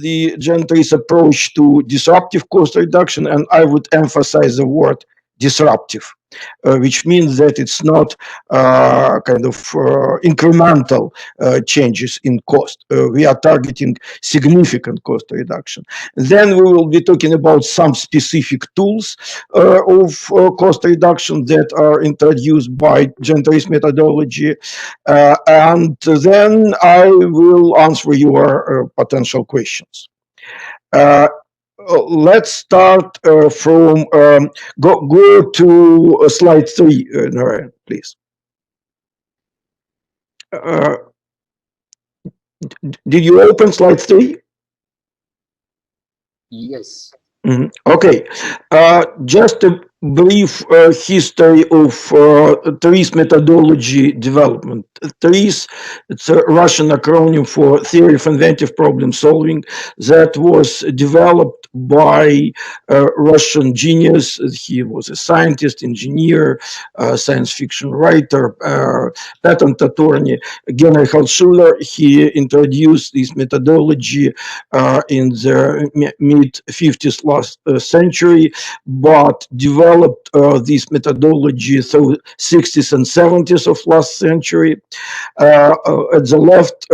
the GEN TRIZ approach to disruptive cost reduction, and I would emphasize the word disruptive, which means that it's not kind of incremental changes in cost. We are targeting significant cost reduction. Then we will be talking about some specific tools of cost reduction that are introduced by GEN TRIZ methodology. And then I will answer your potential questions. Let's start from go to slide 3, Narayan, please. Did you open slide 3? Yes. Okay, just a brief history of TRIZ methodology development. TRIZ, it's a Russian acronym for Theory of Inventive Problem Solving, that was developed by a Russian genius. He was a scientist, engineer, science fiction writer, patent attorney, General Altshuler. He introduced this methodology in the mid-50s last century, but developed this methodology through 60s and 70s of last century. At the left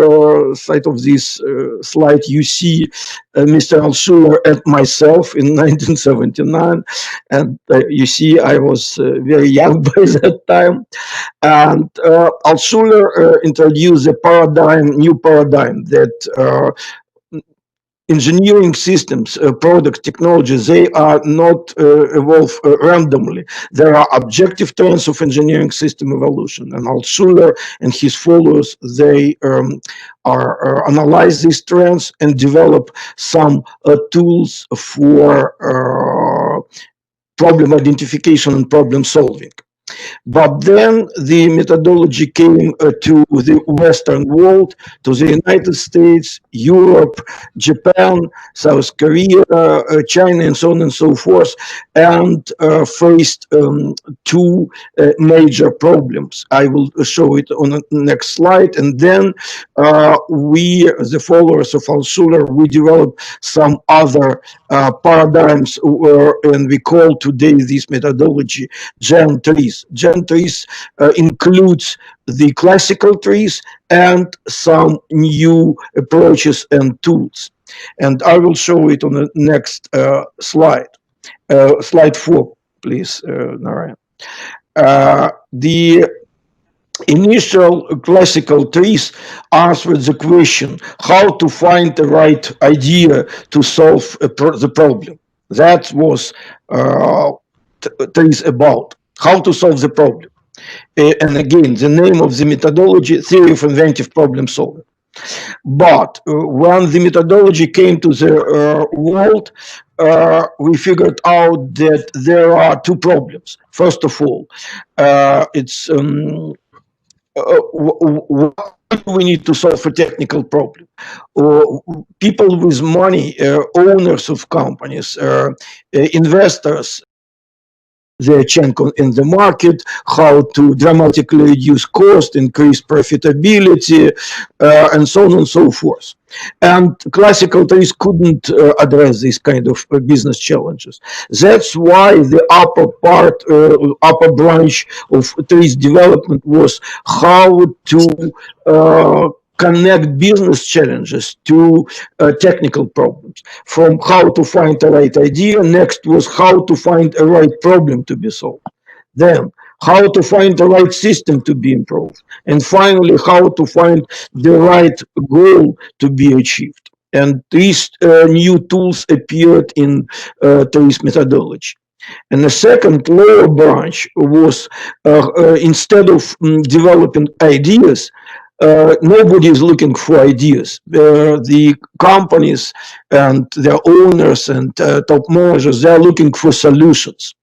side of this slide, you see Mr. Altshuler and myself in 1979, and you see I was very young by that time. And Altshuler introduced a new paradigm that engineering systems, product technologies, they are not evolve randomly. There are objective trends of engineering system evolution, and Altshuler and his followers, they analyze these trends and develop some tools for problem identification and problem solving. But then the methodology came to the Western world, to the United States, Europe, Japan, South Korea, China, and so on and so forth, and faced two major problems. I will show it on the next slide. And then we, the followers of Altshuler, we developed some other paradigms, and we call today this methodology GEN TRIZ. GEN TRIZ includes the classical TRIZ and some new approaches and tools. And I will show it on the next slide. Slide 4, please, Narayan. The initial classical TRIZ answered the question how to find the right idea to solve the problem. That was TRIZ about. How to solve the problem. And again, the name of the methodology, Theory of Inventive Problem Solving. But when the methodology came to the world, we figured out that there are two problems. First of all, it's what we need to solve a technical problem. People with money, owners of companies, investors, their chunk in the market, how to dramatically reduce cost, increase profitability, and so on and so forth. And classical TRIZ couldn't address these kind of business challenges. That's why the upper part, upper branch of TRIZ development was how to connect business challenges to technical problems. From how to find the right idea, next was how to find a right problem to be solved. Then how to find the right system to be improved. And finally, how to find the right goal to be achieved. And these new tools appeared in TRIZ methodology. And the second lower branch was instead of developing ideas, nobody is looking for ideas. The companies and their owners and top managers, they are looking for solutions.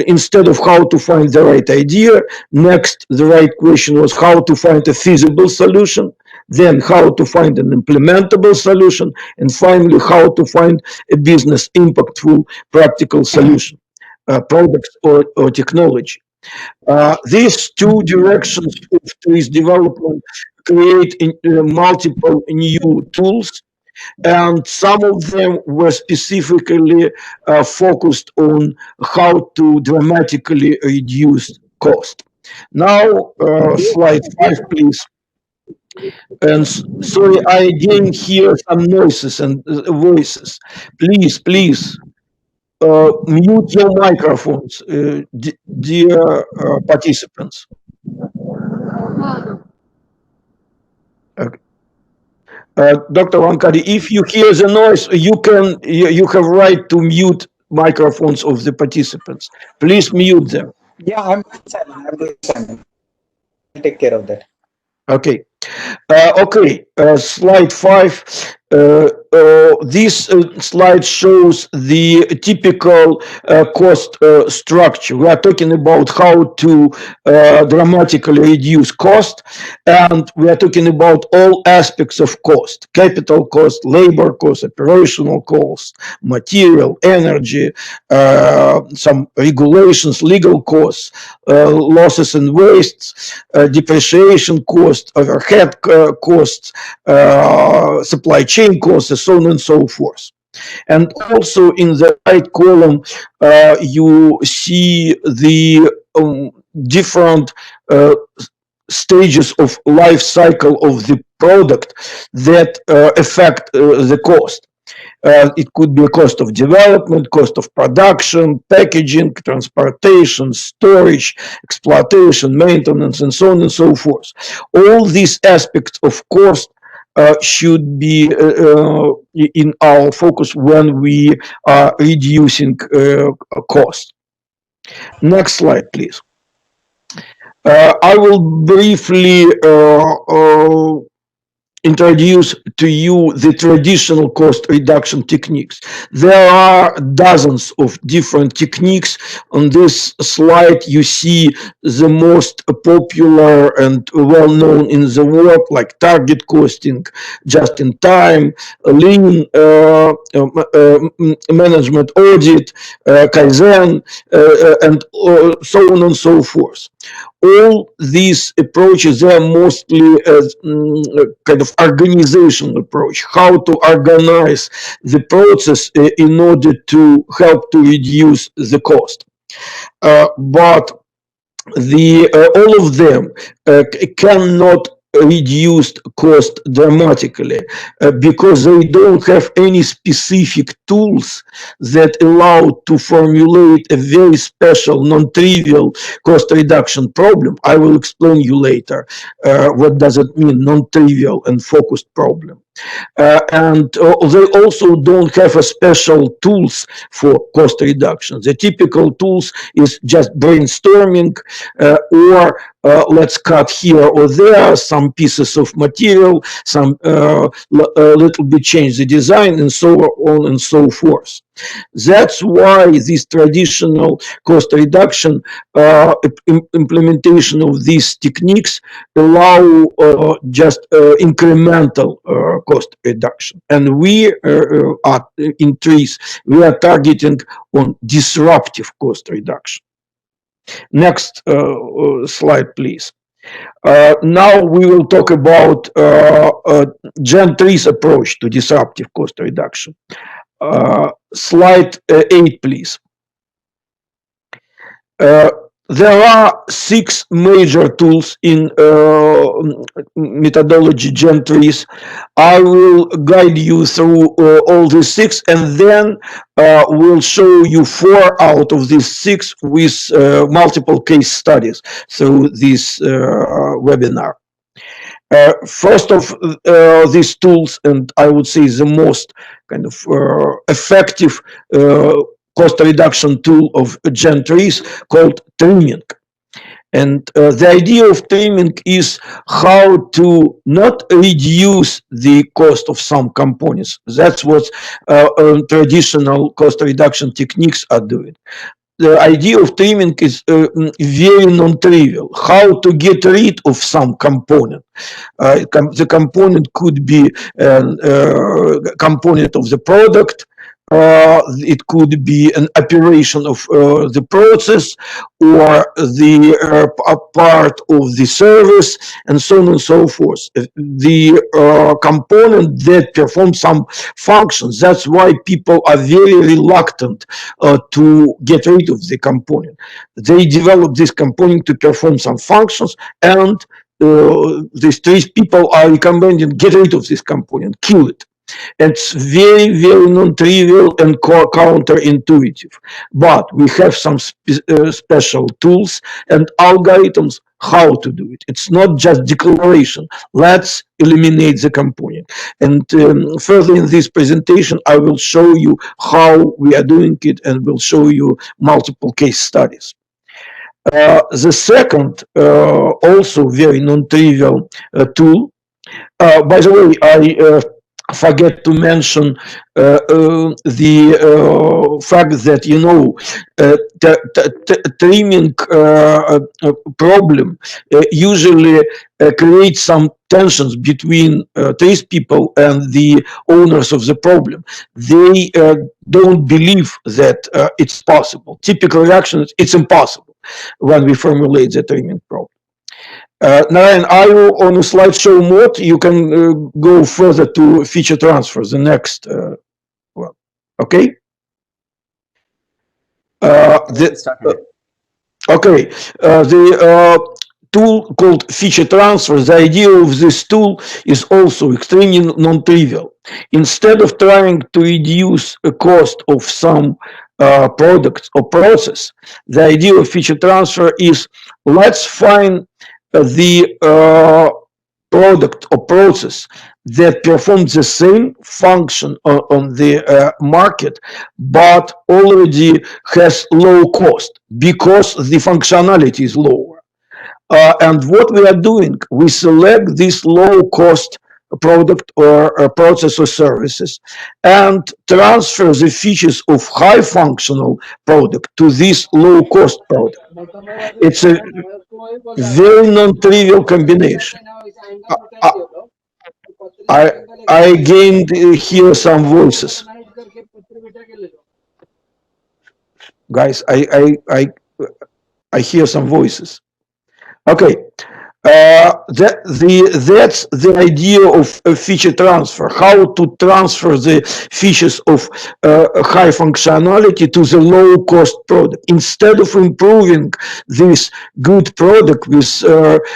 Instead of how to find the right idea, next the right question was how to find a feasible solution, then how to find an implementable solution, and finally how to find a business impactful practical solution, products or technology. These two directions of TRIZ development create multiple new tools and some of them were specifically focused on how to dramatically reduce cost. Now, slide 5, please. And sorry, I didn't hear some noises and voices. Please, mute your microphones, dear participants. Okay. Dr. Vankadi, if you hear the noise, you have right to mute microphones of the participants. Please mute them. Yeah, I'm Simon. I'm doing Simon. I'll take care of that. Okay. Slide 5. This slide shows the typical cost structure. We are talking about how to dramatically reduce cost, and we are talking about all aspects of cost: capital cost, labor cost, operational cost, material, energy, some regulations, legal costs, losses and wastes, depreciation cost, overhead costs, supply chain costs, so on and so forth. And also in the right column, you see the different stages of life cycle of the product that affect the cost. It could be a cost of development, cost of production, packaging, transportation, storage, exploitation, maintenance, and so on and so forth. All these aspects of cost should be in our focus when we are reducing cost. Next slide, please. I will briefly introduce to you the traditional cost reduction techniques. There are dozens of different techniques. On this slide, you see the most popular and well-known in the world, like target costing, just-in-time, lean management audit, Kaizen, and so on and so forth. All these approaches, they are mostly kind of organizational approach, how to organize the process in order to help to reduce the cost. But all of them cannot reduce cost dramatically because they don't have any specific tools that allow to formulate a very special, non-trivial cost reduction problem. I will explain you later what does it mean, non-trivial and focused problem. And they also don't have a special tools for cost reduction. The typical tools is just brainstorming or let's cut here or there some pieces of material, some little bit change the design, and so on and so forth. That's why this traditional cost reduction implementation of these techniques allow just incremental cost reduction. And we are in TRIZ, we are targeting on disruptive cost reduction. Next slide, please. Now we will talk about GEN TRIZ approach to disruptive cost reduction. Slide 8, please. There are 6 major tools in methodology GEN TRIZ. I will guide you through all the 6, and then we'll show you 4 out of these 6 with multiple case studies through this webinar. First of these tools, and I would say the most kind of effective cost reduction tool of GEN TRIZ, called trimming. And the idea of trimming is how to not reduce the cost of some components. That's what traditional cost reduction techniques are doing. The idea of trimming is very non-trivial. How to get rid of some component. The component could be a component of the product, It could be an operation of the process or the part of the service, and so on and so forth. The component that performs some functions. That's why people are very reluctant to get rid of the component. They develop this component to perform some functions, and these three people are recommending get rid of this component, kill it. It's very, very non-trivial and counterintuitive. But we have some special tools and algorithms how to do it. It's not just declaration. Let's eliminate the component. And further in this presentation, I will show you how we are doing it, and will show you multiple case studies. The second, also very non-trivial tool. By the way, I forget to mention the fact that, you know, trimming problem usually creates some tensions between these people and the owners of the problem. They don't believe that it's possible. Typical reaction is it's impossible when we formulate the trimming problem. Narayan, are you on a slideshow mode? You can go further to feature transfer, the next one. Okay? Okay, the tool called feature transfer, the idea of this tool is also extremely non-trivial. Instead of trying to reduce the cost of some product or process, the idea of feature transfer is let's find the product or process that performs the same function on the market, but already has low cost because the functionality is lower. And what we are doing, we select this low cost product or process or services and transfer the features of high functional product to this low cost product. It's a very non-trivial combination. I again hear some voices. Guys, I hear some voices. Okay, that's the idea of feature transfer, how to transfer the features of high functionality to the low cost product. Instead of improving this good product with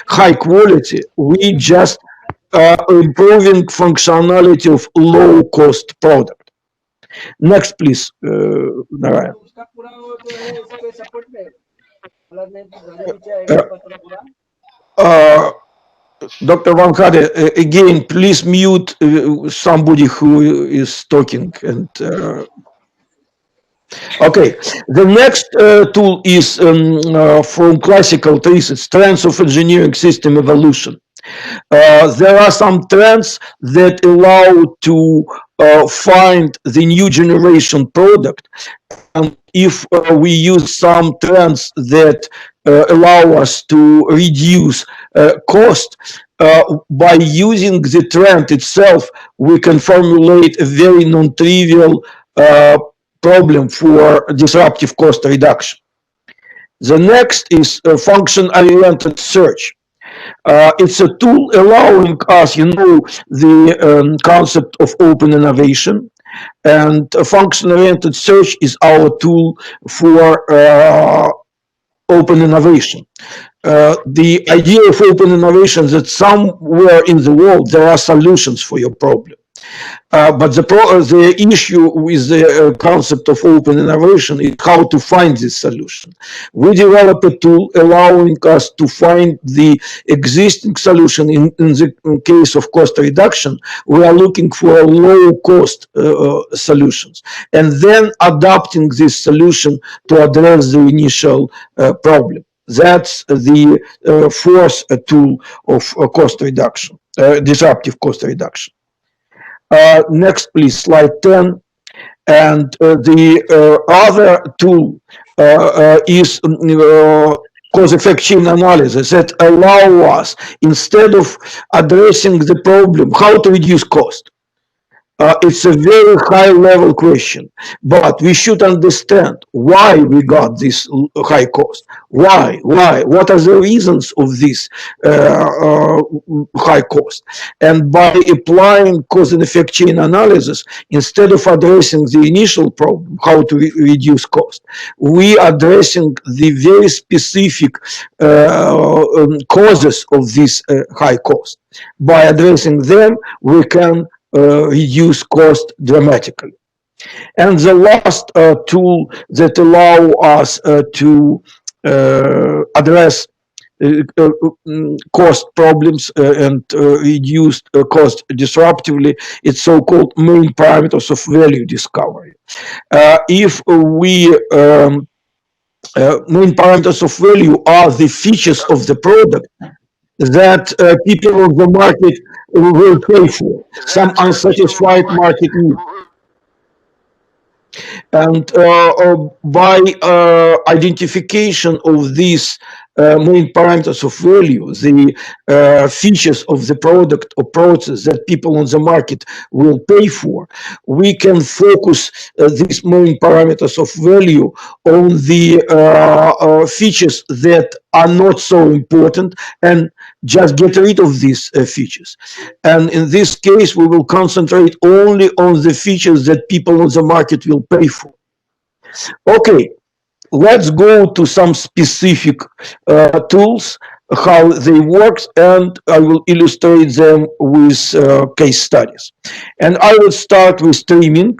high quality, we just improving functionality of low cost product. Next, please, Narayan. Dr. Van Hade, again, please mute somebody who is talking. And okay, the next tool is from classical thesis, trends of engineering system evolution. There are some trends that allow to find the new generation product. And if we use some trends that allow us to reduce cost, by using the trend itself, we can formulate a very non-trivial problem for disruptive cost reduction. The next is function-oriented search. It's a tool allowing us, you know, the concept of open innovation, and function-oriented search is our tool for open innovation. The idea of open innovation is that somewhere in the world there are solutions for your problem. But the issue with the concept of open innovation is how to find this solution. We develop a tool allowing us to find the existing solution. In the case of cost reduction, we are looking for low cost solutions, and then adapting this solution to address the initial problem. That's the fourth tool of cost reduction, disruptive cost reduction. Next, please, slide 10. And the other tool is cause-effect chain analysis that allow us, instead of addressing the problem, how to reduce cost. It's a very high level question, but we should understand why we got this high cost. Why? Why? What are the reasons of this high cost? And by applying cause and effect chain analysis, instead of addressing the initial problem, how to reduce cost, we are addressing the very specific causes of this high cost. By addressing them, we can reduce cost dramatically. And the last tool that allow us to address cost problems and reduce cost disruptively, it's so-called main parameters of value discovery. If we main parameters of value are the features of the product that people on the market will pay for, some unsatisfied market need. And by identification of these main parameters of value, the features of the product or process that people on the market will pay for, we can focus these main parameters of value on the features that are not so important and just get rid of these features. And in this case, we will concentrate only on the features that people on the market will pay for. Okay, let's go to some specific tools, how they work, and I will illustrate them with case studies. And I will start with streaming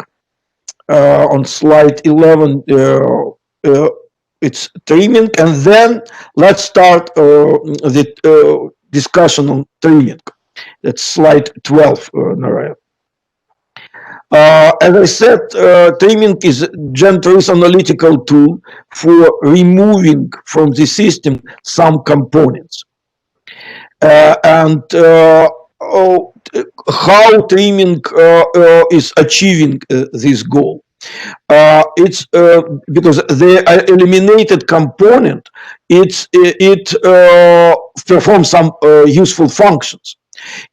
on slide 11. It's streaming, and then let's start the discussion on streaming. That's slide 12, Narayan. As I said, streaming is GEN TRIZ analytical tool for removing from the system some components. And how streaming is achieving this goal? It's because the eliminated component, it performs some useful functions.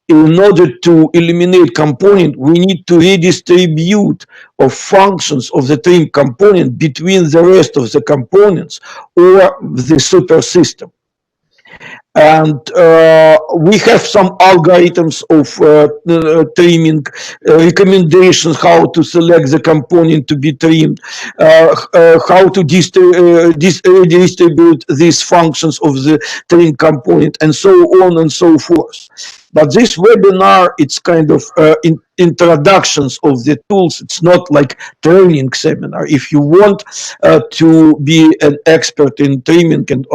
In order to eliminate component, we need to redistribute of functions of the trim component between the rest of the components or the super system. And we have some algorithms of trimming, recommendations how to select the component to be trimmed, how to redistribute these functions of the trim component, and so on and so forth. But this webinar, it's kind of introductions of the tools. It's not like training seminar. If you want to be an expert in trimming and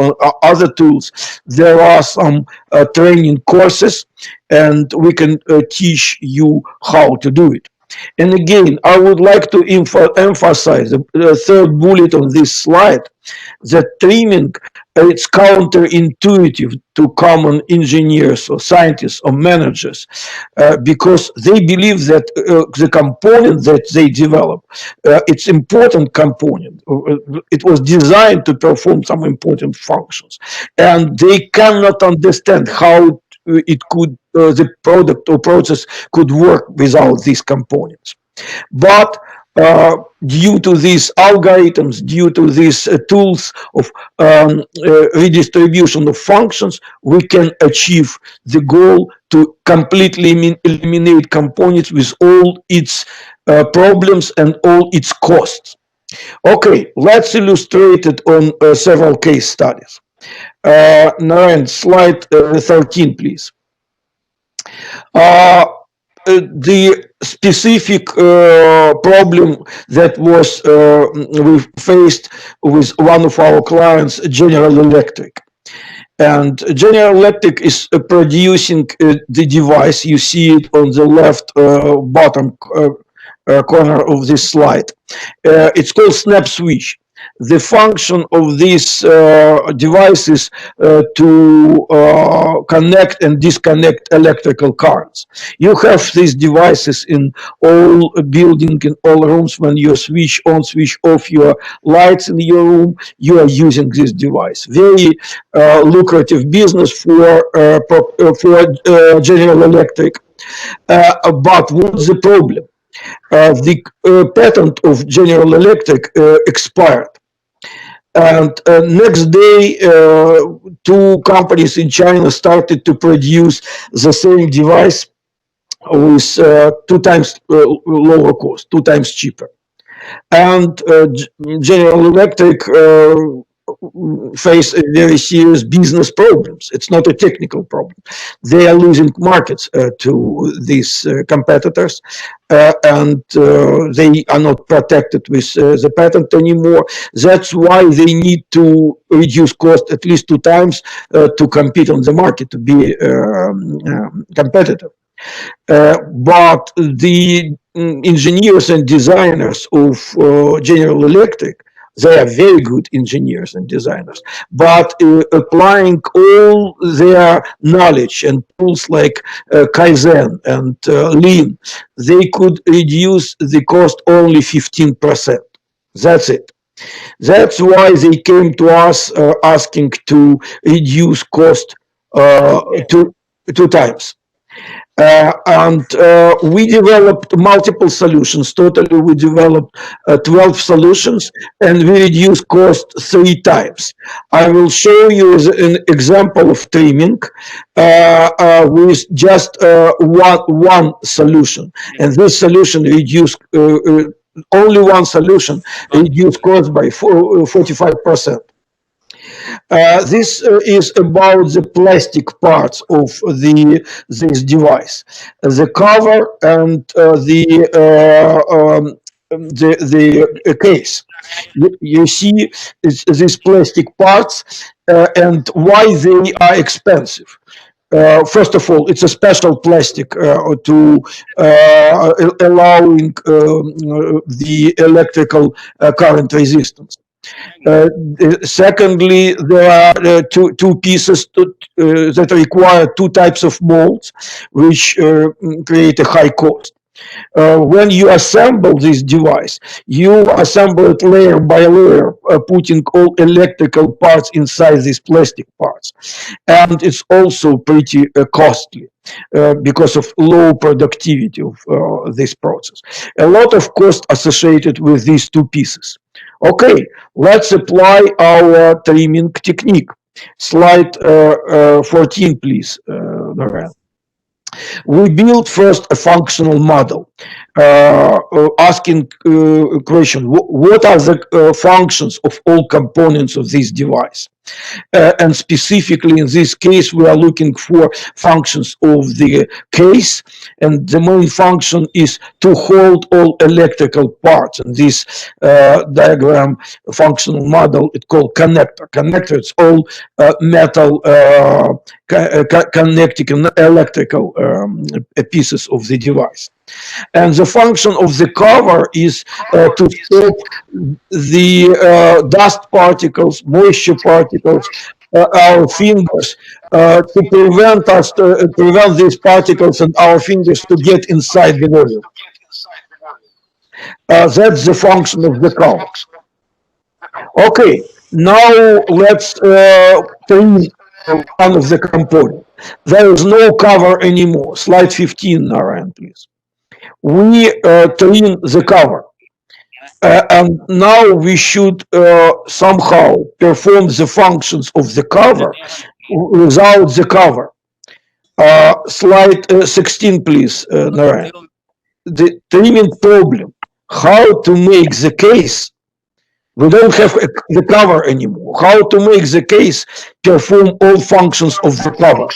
other tools, there are some training courses, and we can teach you how to do it. And again, I would like to emphasize the third bullet on this slide, that trimming, it's counterintuitive to common engineers or scientists or managers, because they believe that the component that they develop, it's important component. It was designed to perform some important functions, and they cannot understand how it could the product or process could work without these components. But due to these algorithms, due to these tools of redistribution of functions, we can achieve the goal to completely eliminate components with all its problems and all its costs. Okay, let's illustrate it on several case studies. Narayan, slide 13, please. The specific problem that was we faced with one of our clients, General Electric. And General Electric is producing the device. You see it on the left bottom corner of this slide. It's called snap switch. The function of these devices to connect and disconnect electrical currents. You have these devices in all building, in all rooms. When you switch on, switch off your lights in your room, you are using this device. Very lucrative business for General Electric. But what's the problem? The patent of General Electric expired. And next day, two companies in China started to produce the same device with 2 times lower cost, 2 times cheaper. And General Electric face very serious business problems. It's not a technical problem. They are losing markets to these competitors, and they are not protected with the patent anymore. That's why they need to reduce cost at least 2 times to compete on the market, to be competitive. But the engineers and designers of General Electric, they are very good engineers and designers, but applying all their knowledge and tools like Kaizen and Lean, they could reduce the cost only 15%. That's it. That's why they came to us asking to reduce cost two times. And we developed multiple solutions. Totally, we developed 12 solutions, and we reduced cost 3 times. I will show you an example of trimming with just one solution. And this solution reduced, only one solution reduced cost by 45%. This is about the plastic parts of this device, the cover and the case. You see these plastic parts and why they are expensive. First of all, it's a special plastic to allowing the electrical current resistance. Secondly, there are two pieces that require 2 types of molds, which create a high cost. When you assemble this device, you assemble it layer by layer, putting all electrical parts inside these plastic parts. And it's also pretty costly because of low productivity of this process. A lot of cost associated with these two pieces. Okay, let's apply our trimming technique. Slide 14, please, Naren. We built first a functional model, asking a question, what are the functions of all components of this device? And specifically in this case, we are looking for functions of the case, and the main function is to hold all electrical parts. And this diagram functional model, it's called connector. Connector, it's all metal connecting electrical pieces of the device. And the function of the cover is to stop the dust particles, moisture particles, our fingers, to prevent these particles and our fingers to get inside the volume. That's the function of the cover. Okay, now let's trim one of the components. There is no cover anymore. Slide 15, Narayan, please. We trim the cover. And now we should somehow perform the functions of the cover without the cover. Slide 16, please, Narayan. The trimming problem, how to make the case, we don't have the cover anymore, how to make the case perform all functions of the cover.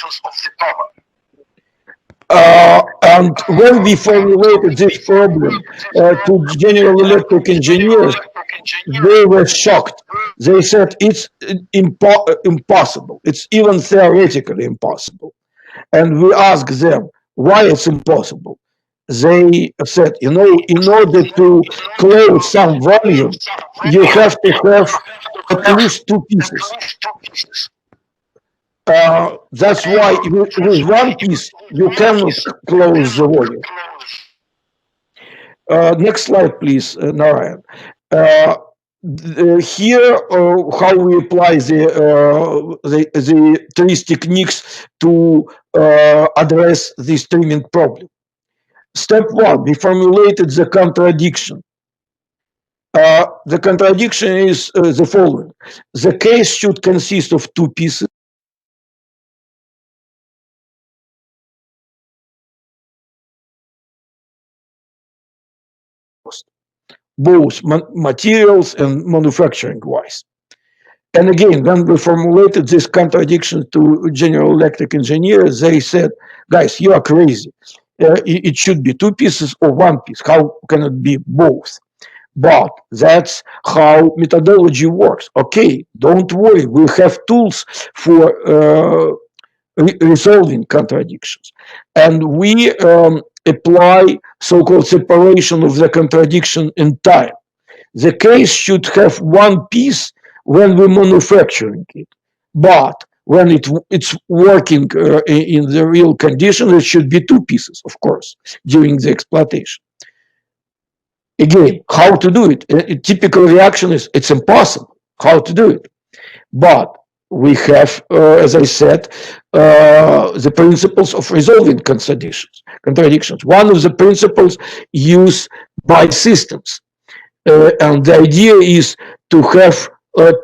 And when we formulated this problem to General Electric engineers, they were shocked. They said it's impossible. It's even theoretically impossible. And we asked them why it's impossible. They said, you know, in order to close some volume, you have to have at least two pieces. That's why with one piece you cannot close the volume. Next slide, please, Narayan. Here, how we apply the TRIZ techniques to address this trimming problem. Step one, we formulated the contradiction. The contradiction is the following. The case should consist of two pieces. Both materials and manufacturing wise. And again, when we formulated this contradiction to General Electric engineers, they said, guys, you are crazy. It should be two pieces or one piece. How can it be both? But that's how methodology works. Okay, don't worry. We have tools for resolving contradictions. And we apply so-called separation of the contradiction in time. The case should have one piece when we're manufacturing it. But when it's working in the real condition, it should be two pieces, of course, during the exploitation. Again, how to do it? A typical reaction is it's impossible. How to do it? But we have, as I said, the principles of resolving contradictions. One of the principles used by systems. And the idea is to have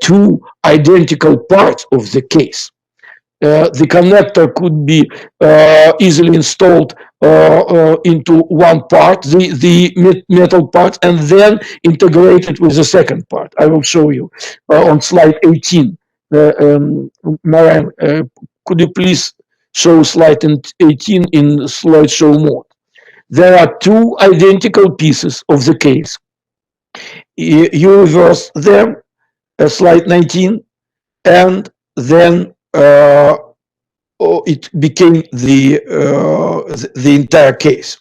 two identical parts of the case. The connector could be easily installed into one part, the metal part, and then integrated with the second part. I will show you on slide 18. Marianne, could you please show slide 18 in slideshow mode? There are two identical pieces of the case. You reverse them, slide 19, and then it became the entire case.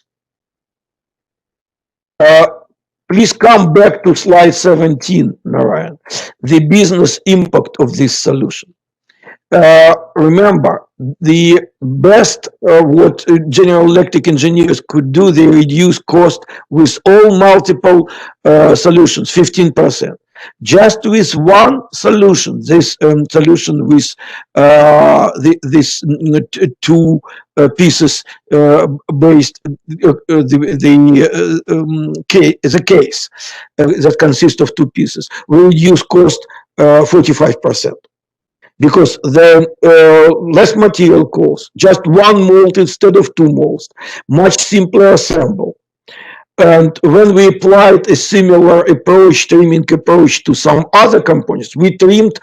Please come back to slide 17, Narayan. The business impact of this solution. Remember, the best what General Electric engineers could do, they reduce cost with all multiple solutions, 15%. Just with one solution, this solution with this two pieces based the case that consists of two pieces, will reduce cost 45%. Because the less material cost, just one mold instead of two molds, much simpler assemble. And when we applied a similar approach, trimming approach to some other components, we trimmed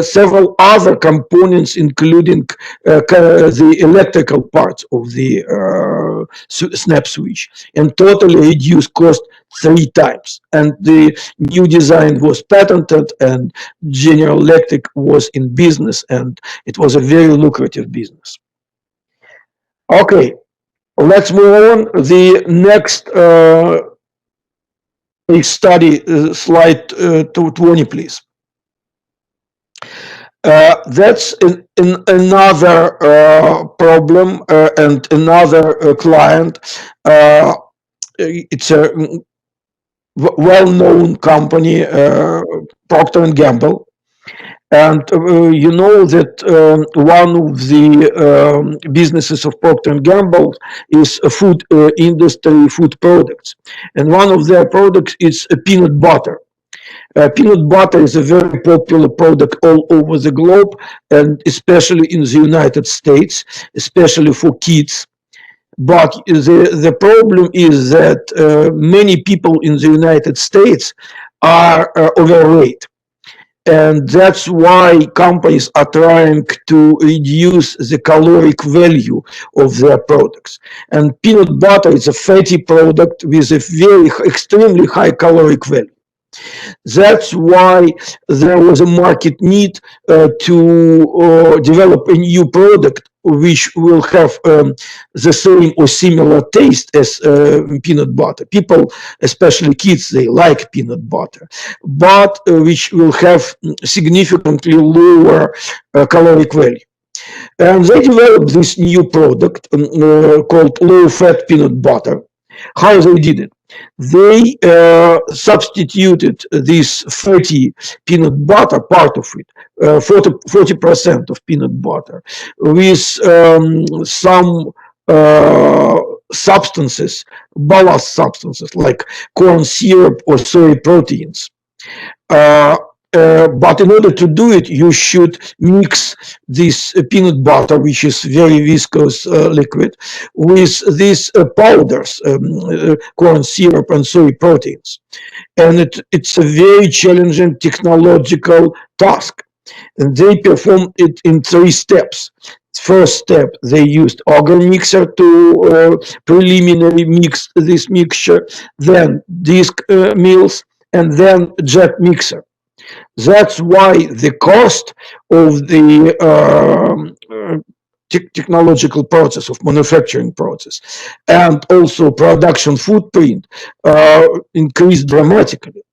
several other components, including the electrical parts of the snap switch, and totally reduced cost 3 times. And the new design was patented, and General Electric was in business, and it was a very lucrative business. Okay. Let's move on. The next case study, slide 20, please. That's another problem and another client. It's a well-known company, Procter & Gamble. And you know that one of the businesses of Procter & Gamble is a food industry, food products. And one of their products is peanut butter. Peanut butter is a very popular product all over the globe, and especially in the United States, especially for kids. But the problem is that many people in the United States are overweight. And that's why companies are trying to reduce the caloric value of their products. And peanut butter is a fatty product with a very extremely high caloric value. That's why there was a market need to develop a new product which will have the same or similar taste as peanut butter. People, especially kids, they like peanut butter, but which will have significantly lower caloric value. And they developed this new product called low-fat peanut butter. How they did it? They substituted this fatty peanut butter, part of it, 40% of peanut butter, with some substances, ballast substances like corn syrup or soy proteins. But in order to do it, you should mix this peanut butter, which is very viscous liquid, with these powders, corn syrup and soy proteins. And it's a very challenging technological task. And they perform it in 3 steps. First step, they used agar mixer to preliminary mix this mixture, then disc mills, and then jet mixer. That's why the cost of the technological process, of manufacturing process, and also production footprint increased dramatically.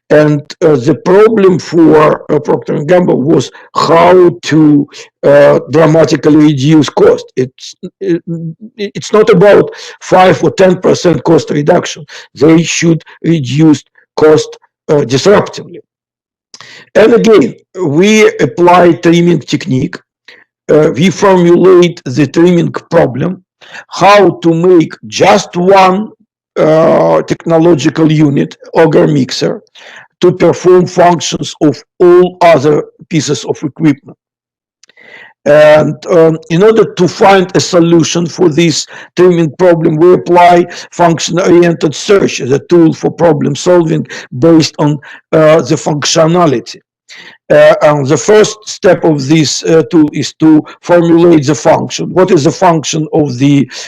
And the problem for Procter & Gamble was how to dramatically reduce cost. It's not about 5 or 10% cost reduction. They should reduce cost disruptively. And again, we apply trimming technique. We formulate the trimming problem, how to make just one technological unit, agar mixer, to perform functions of all other pieces of equipment. And in order to find a solution for this trimming problem, we apply function-oriented search as a tool for problem solving based on the functionality. And the first step of this tool is to formulate the function. What is the function of this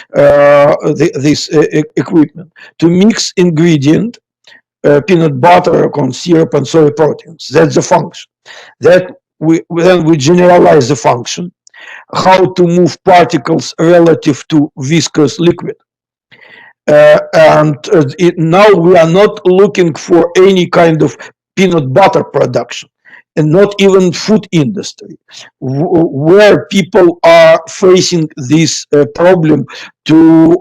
equipment? To mix ingredient, peanut butter, corn syrup, and soy proteins. That's the function. Then we generalize the function, how to move particles relative to viscous liquid. Now we are not looking for any kind of peanut butter production, and not even food industry, where people are facing this problem to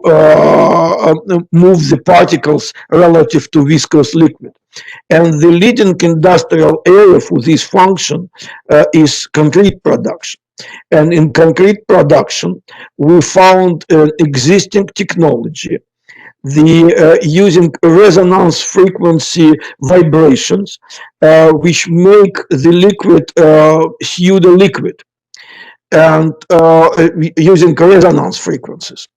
move the particles relative to viscous liquid. And the leading industrial area for this function is concrete production. And in concrete production, we found an existing technology, using resonance frequency vibrations, which make the liquid pseudo-liquid, and using resonance frequencies.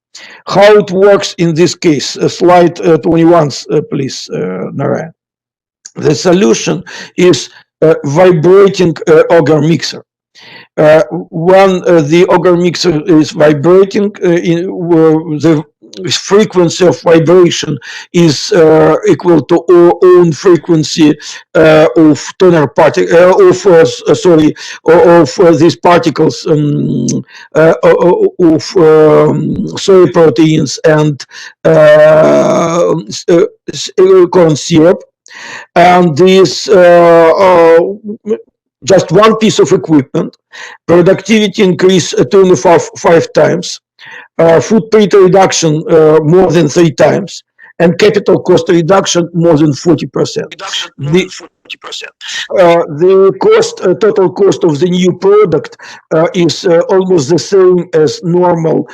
How it works in this case, slide 21, please, Narayan. The solution is vibrating agar mixer. When the agar mixer is vibrating, the frequency of vibration is equal to our own frequency of toner particle of these particles of soy proteins and corn syrup. And this just one piece of equipment, productivity increase 25 times, footprint reduction more than 3 times, and capital cost reduction more than 40%. The total cost of the new product is almost the same as normal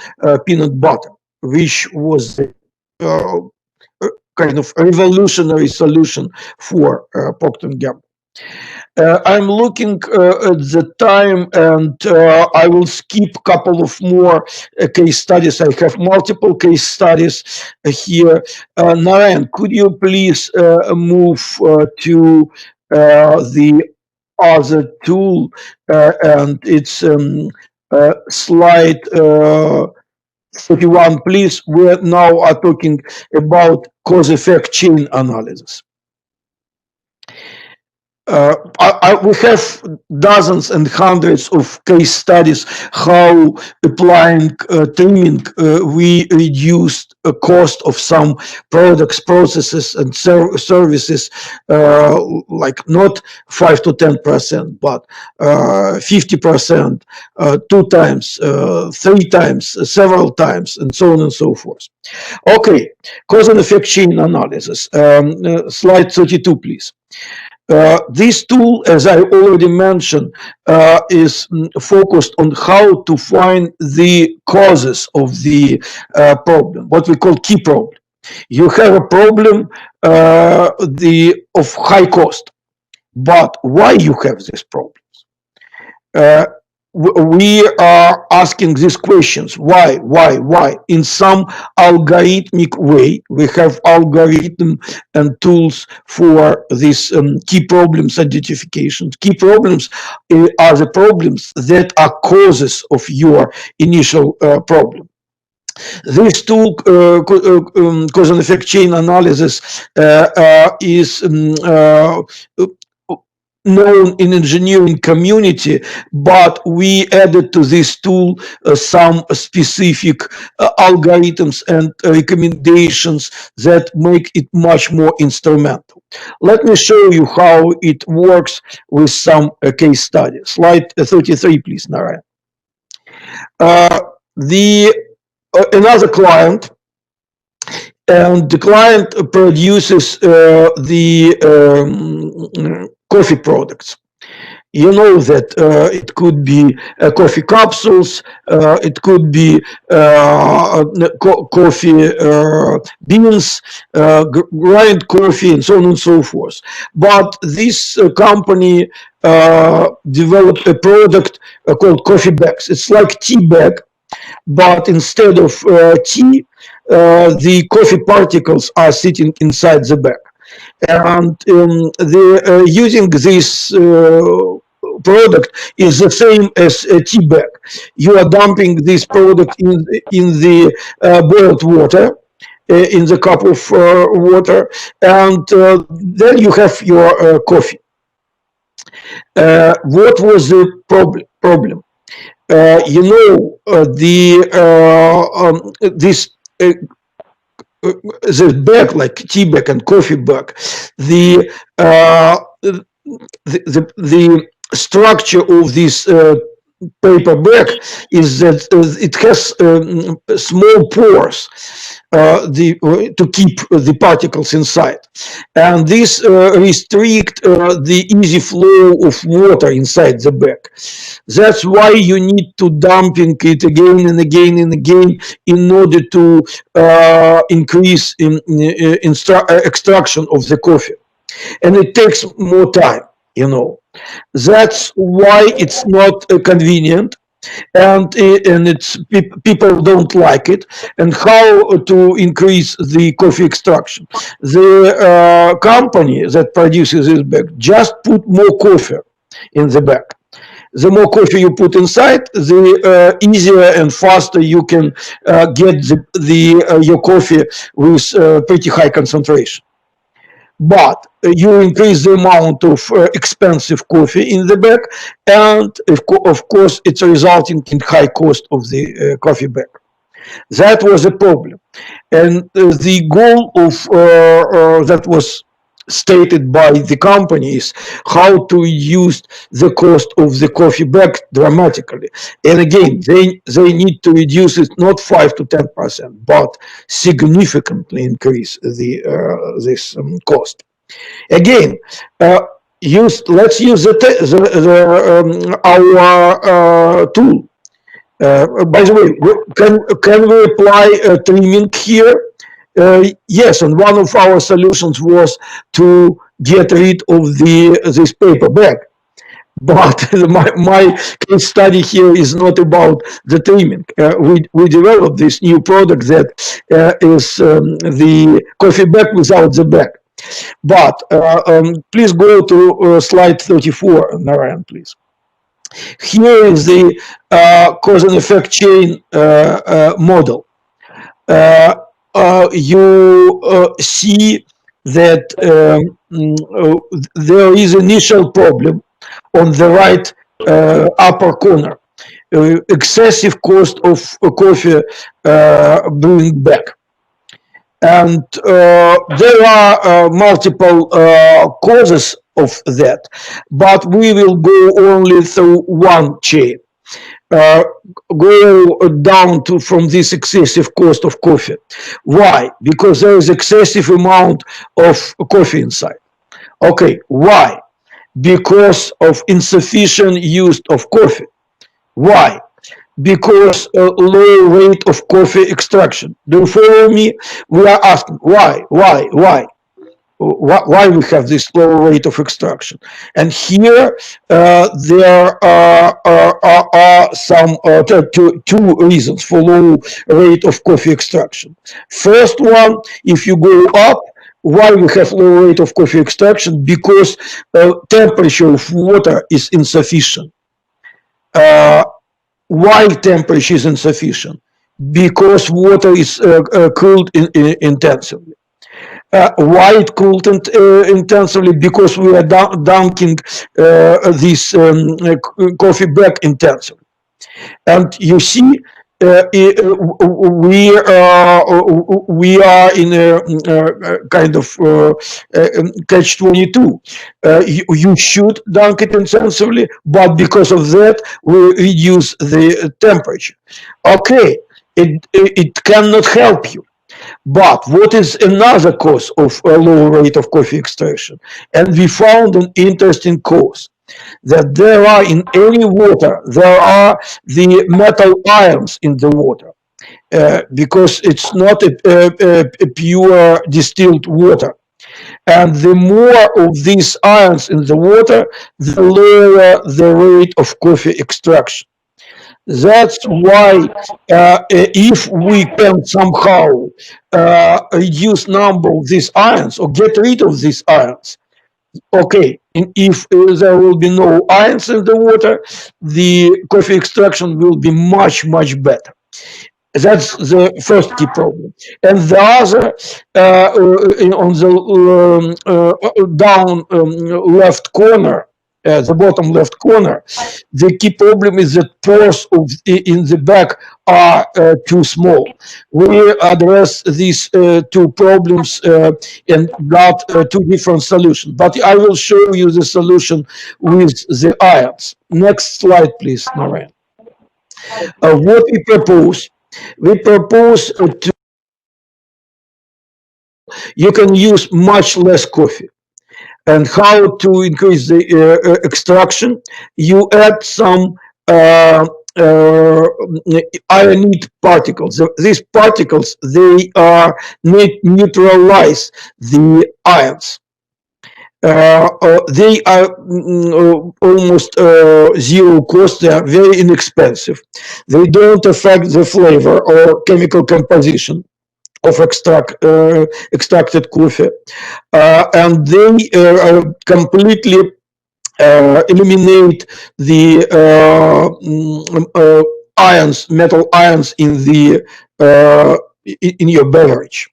peanut butter, which was the kind of revolutionary solution for Procter & Gamble. I'm looking at the time, and I will skip a couple of more case studies. I have multiple case studies here. Narayan, could you please move to the other tool, and it's slide 31, please. We now are talking about cause-effect chain analysis. We have dozens and hundreds of case studies how applying trimming we reduced the cost of some products, processes, and services, like not 5 to 10%, but 50%, 2 times, 3 times, several times, and so on and so forth. Okay, cause and effect chain analysis. Slide 32, please. This tool, as I already mentioned, is focused on how to find the causes of the problem, what we call key problem. You have a problem of high cost, but why you have this problem? Uh, we are asking these questions: why? In some algorithmic way, we have algorithm and tools for this key problems identification. Key problems are the problems that are causes of your initial problem. This tool, cause and effect chain analysis, is known in engineering community, but we added to this tool some specific algorithms and recommendations that make it much more instrumental. Let me show you how it works with some case studies. Slide 33, please, Narayan. Another client, and the client produces the coffee products. You know that it could be coffee capsules, it could be coffee beans, grind coffee, and so on and so forth. But this company developed a product called coffee bags. It's like tea bag, but instead of tea, the coffee particles are sitting inside the bag. And using this product is the same as a tea bag. You are dumping this product in the boiled water, in the cup of water, and then you have your coffee. What was the problem? This bag, like tea bag and coffee bag, the structure of this paper bag is that it has small pores to keep the particles inside, and this restrict the easy flow of water inside the bag. That's why you need to dumping it again and again and again in order to increase extraction of the coffee, and it takes more time, That's why it's not convenient, and it's people don't like it. And how to increase the coffee extraction? The company that produces this bag just put more coffee in the bag. The more coffee you put inside, the easier and faster you can get your coffee with pretty high concentration. But you increase the amount of expensive coffee in the bag, and of course it's resulting in high cost of the coffee bag. That was a problem, and the goal of that was stated by the companies how to reduce the cost of the coffee bag dramatically. And again, they need to reduce it not 5 to 10%, but significantly increase this cost. Again, let's use our tool. By the way, can we apply trimming here? Yes, and one of our solutions was to get rid of this paper bag. But my case study here is not about the trimming. We developed this new product that is the coffee bag without the bag. But please go to slide 34, Narayan, please. Here is the cause and effect chain model. You see that there is initial problem on the right upper corner, excessive cost of coffee brewing back. And there are multiple causes of that, but we will go only through one chain. Go down from this excessive cost of coffee. Why? Because there is excessive amount of coffee inside. Okay, why? Because of insufficient use of coffee. Why? Because low rate of coffee extraction. Do you follow me? We are asking why? Why we have this low rate of extraction? And here there are some two reasons for low rate of coffee extraction. First one, if you go up, why we have low rate of coffee extraction? Because temperature of water is insufficient. Why temperature is insufficient? Because water is cooled intensively. Why it cooled intensively? Because we are dunking this coffee back intensively. And you see, we are in a kind of catch-22. You should dunk it intensively, but because of that, we reduce the temperature. Okay, it cannot help you. But what is another cause of a low rate of coffee extraction? And we found an interesting cause, that there are in any water, there are the metal ions in the water, because it's not a pure distilled water. And the more of these ions in the water, the lower the rate of coffee extraction. That's why if we can somehow reduce number of these ions or get rid of these ions, okay, and if there will be no ions in the water, the coffee extraction will be much better. That's the first key problem. And the other, on the down left corner, the bottom left corner, the key problem is that pores in the back are too small. We address these two problems and got two different solutions. But I will show you the solution with the ions. Next slide, please, Narayan. What we propose to you can use much less coffee. And how to increase the extraction? You add some ionic particles. These particles, they are neutralize the ions. They are almost zero cost. They are very inexpensive. They don't affect the flavor or chemical composition of extracted coffee, and they completely eliminate the ions, metal ions in your beverage.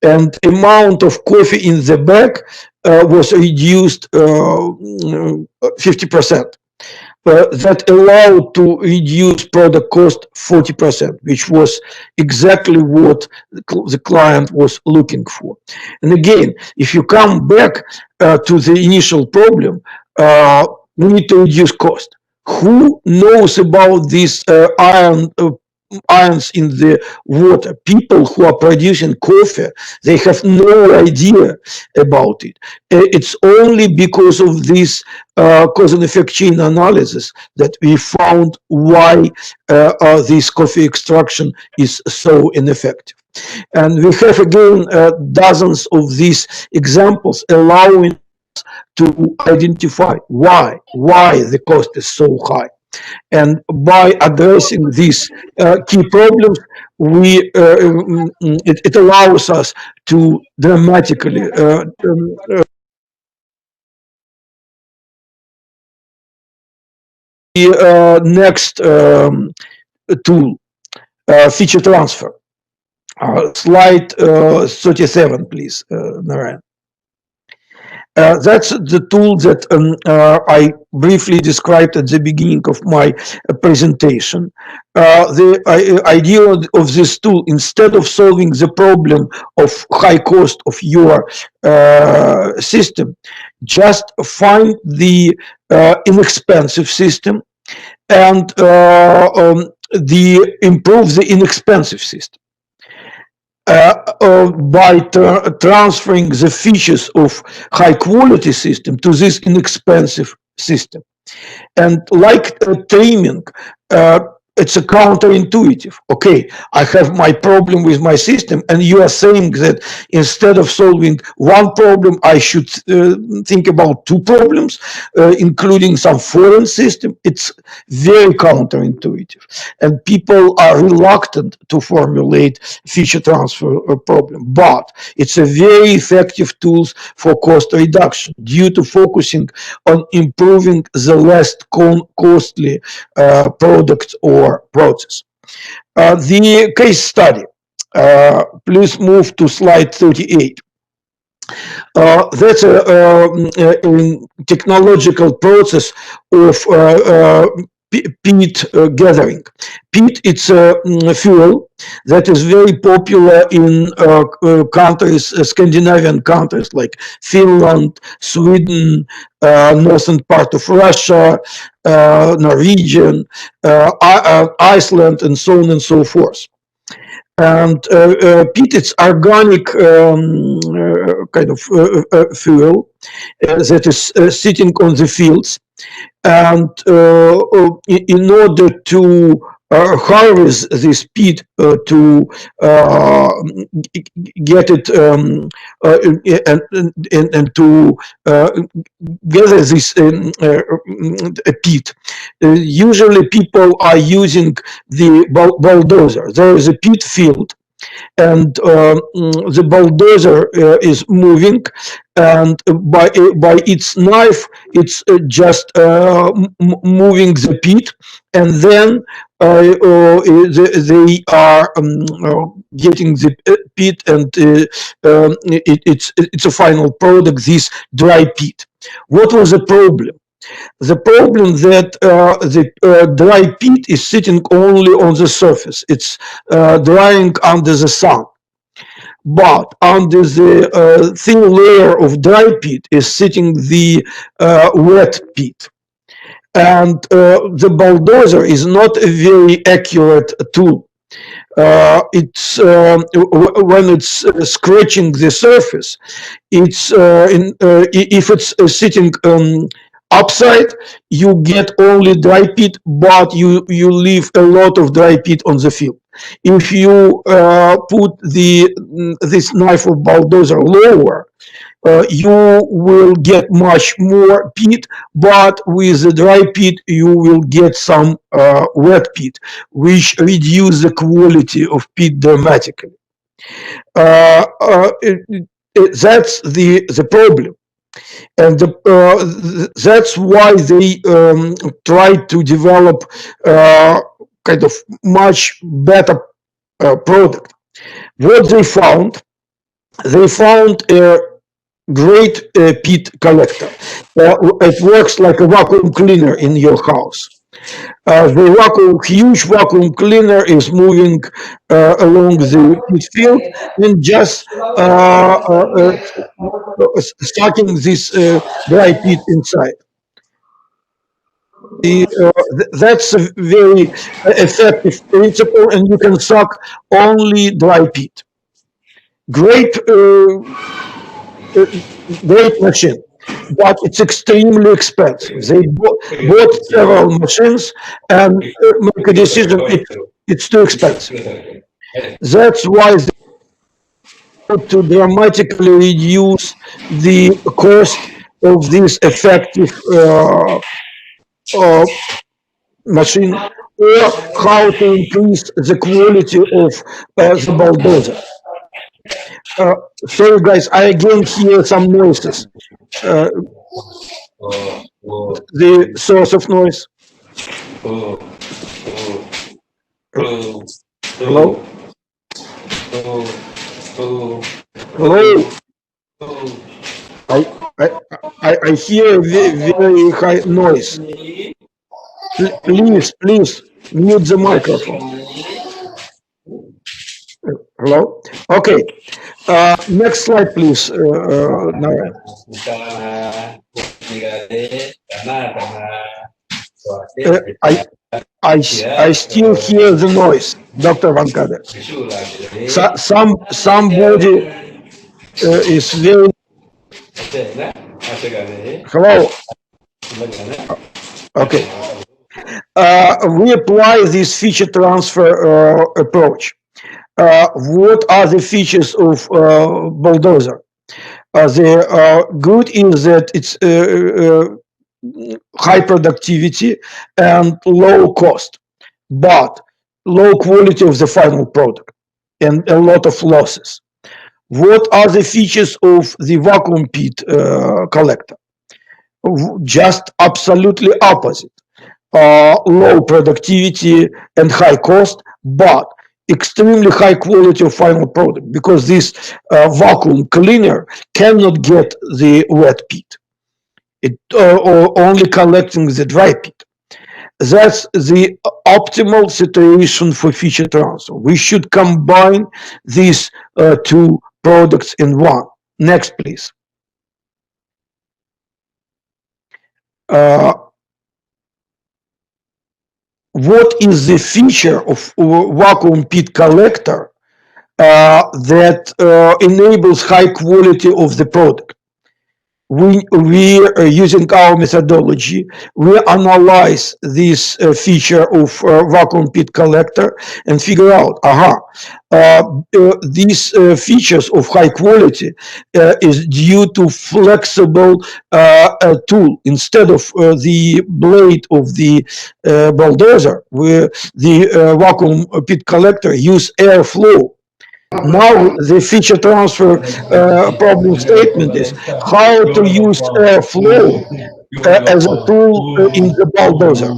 And amount of coffee in the bag was reduced 50%. That allowed to reduce product cost 40%, which was exactly what the client was looking for. And again, if you come back to the initial problem, we need to reduce cost. Who knows about this ions in the water? People who are producing coffee, they have no idea about it. It's only because of this cause and effect chain analysis that we found why this coffee extraction is so ineffective. And we have again dozens of these examples allowing us to identify why the cost is so high. And by addressing these key problems, it allows us to dramatically the next tool, feature transfer. Slide 37, please, Narayan. That's the tool that I briefly described at the beginning of my presentation. The idea of this tool, instead of solving the problem of high cost of your system, just find the inexpensive system and improve the inexpensive system. by transferring the features of high quality system to this inexpensive system. And like taming, it's a counterintuitive. Okay, I have my problem with my system, and you are saying that instead of solving one problem, I should think about two problems, including some foreign system. It's very counterintuitive, and people are reluctant to formulate feature transfer problem. But it's a very effective tool for cost reduction due to focusing on improving the less costly product or process. The case study. Please move to slide 38. That's a technological process of peat gathering. Peat, it's a fuel that is very popular in countries, Scandinavian countries like Finland, Sweden, northern part of Russia, Norwegian, Iceland, and so on and so forth. And peat, it's organic kind of fuel that is sitting on the fields. And in order to harvest this peat to get it and to gather this peat. Usually people are using the bulldozer. There is a peat field, and the bulldozer is moving, and by its knife, it's just moving the peat, and then they are getting the peat, and it's a final product, this dry peat. What was the problem? The problem that the dry peat is sitting only on the surface. It's drying under the sun. But under the thin layer of dry peat is sitting the wet peat. And the bulldozer is not a very accurate tool. It's when it's scratching the surface, it's if it's sitting upside, you get only dry peat, but you leave a lot of dry peat on the field. If you put this knife of bulldozer lower, you will get much more peat, but with the dry peat you will get some wet peat, which reduce the quality of peat dramatically. That's the problem. And that's why they try to develop kind of much better product. What they found a great peat collector. It works like a vacuum cleaner in your house. The huge vacuum cleaner is moving along the peat field and just sucking this dry peat inside. That's a very effective principle, and you can suck only dry peat. Great, great machine, but it's extremely expensive. They bought several machines and make a decision it's too expensive. That's why they want to dramatically reduce the cost of this effective machine, or how to increase the quality of the bulldozer. Sorry guys, I again hear some noises. The source of noise. Hello? Hello? I hear very high noise. Please mute the microphone. Hello? Okay. Next slide, please, Nara. I still hear the noise. Dr. Van Kader. Somebody is very. Hello. Okay. We apply this feature transfer approach. What are the features of Bulldozer? The good is that it's high productivity and low cost, but low quality of the final product and a lot of losses. What are the features of the vacuum pit collector? Just absolutely opposite. Low productivity and high cost, but extremely high quality of final product, because this vacuum cleaner cannot get the wet pit. It or only collecting the dry pit. That's the optimal situation for feature transfer. We should combine these two products in one. Next, please. What is the feature of vacuum pit collector that enables high quality of the product? We using our methodology, we analyze this feature of vacuum pit collector and figure out, these features of high quality is due to flexible tool. Instead of the blade of the bulldozer, where the vacuum pit collector use airflow. Now the feature transfer problem statement is how to use airflow as a tool in the bulldozer.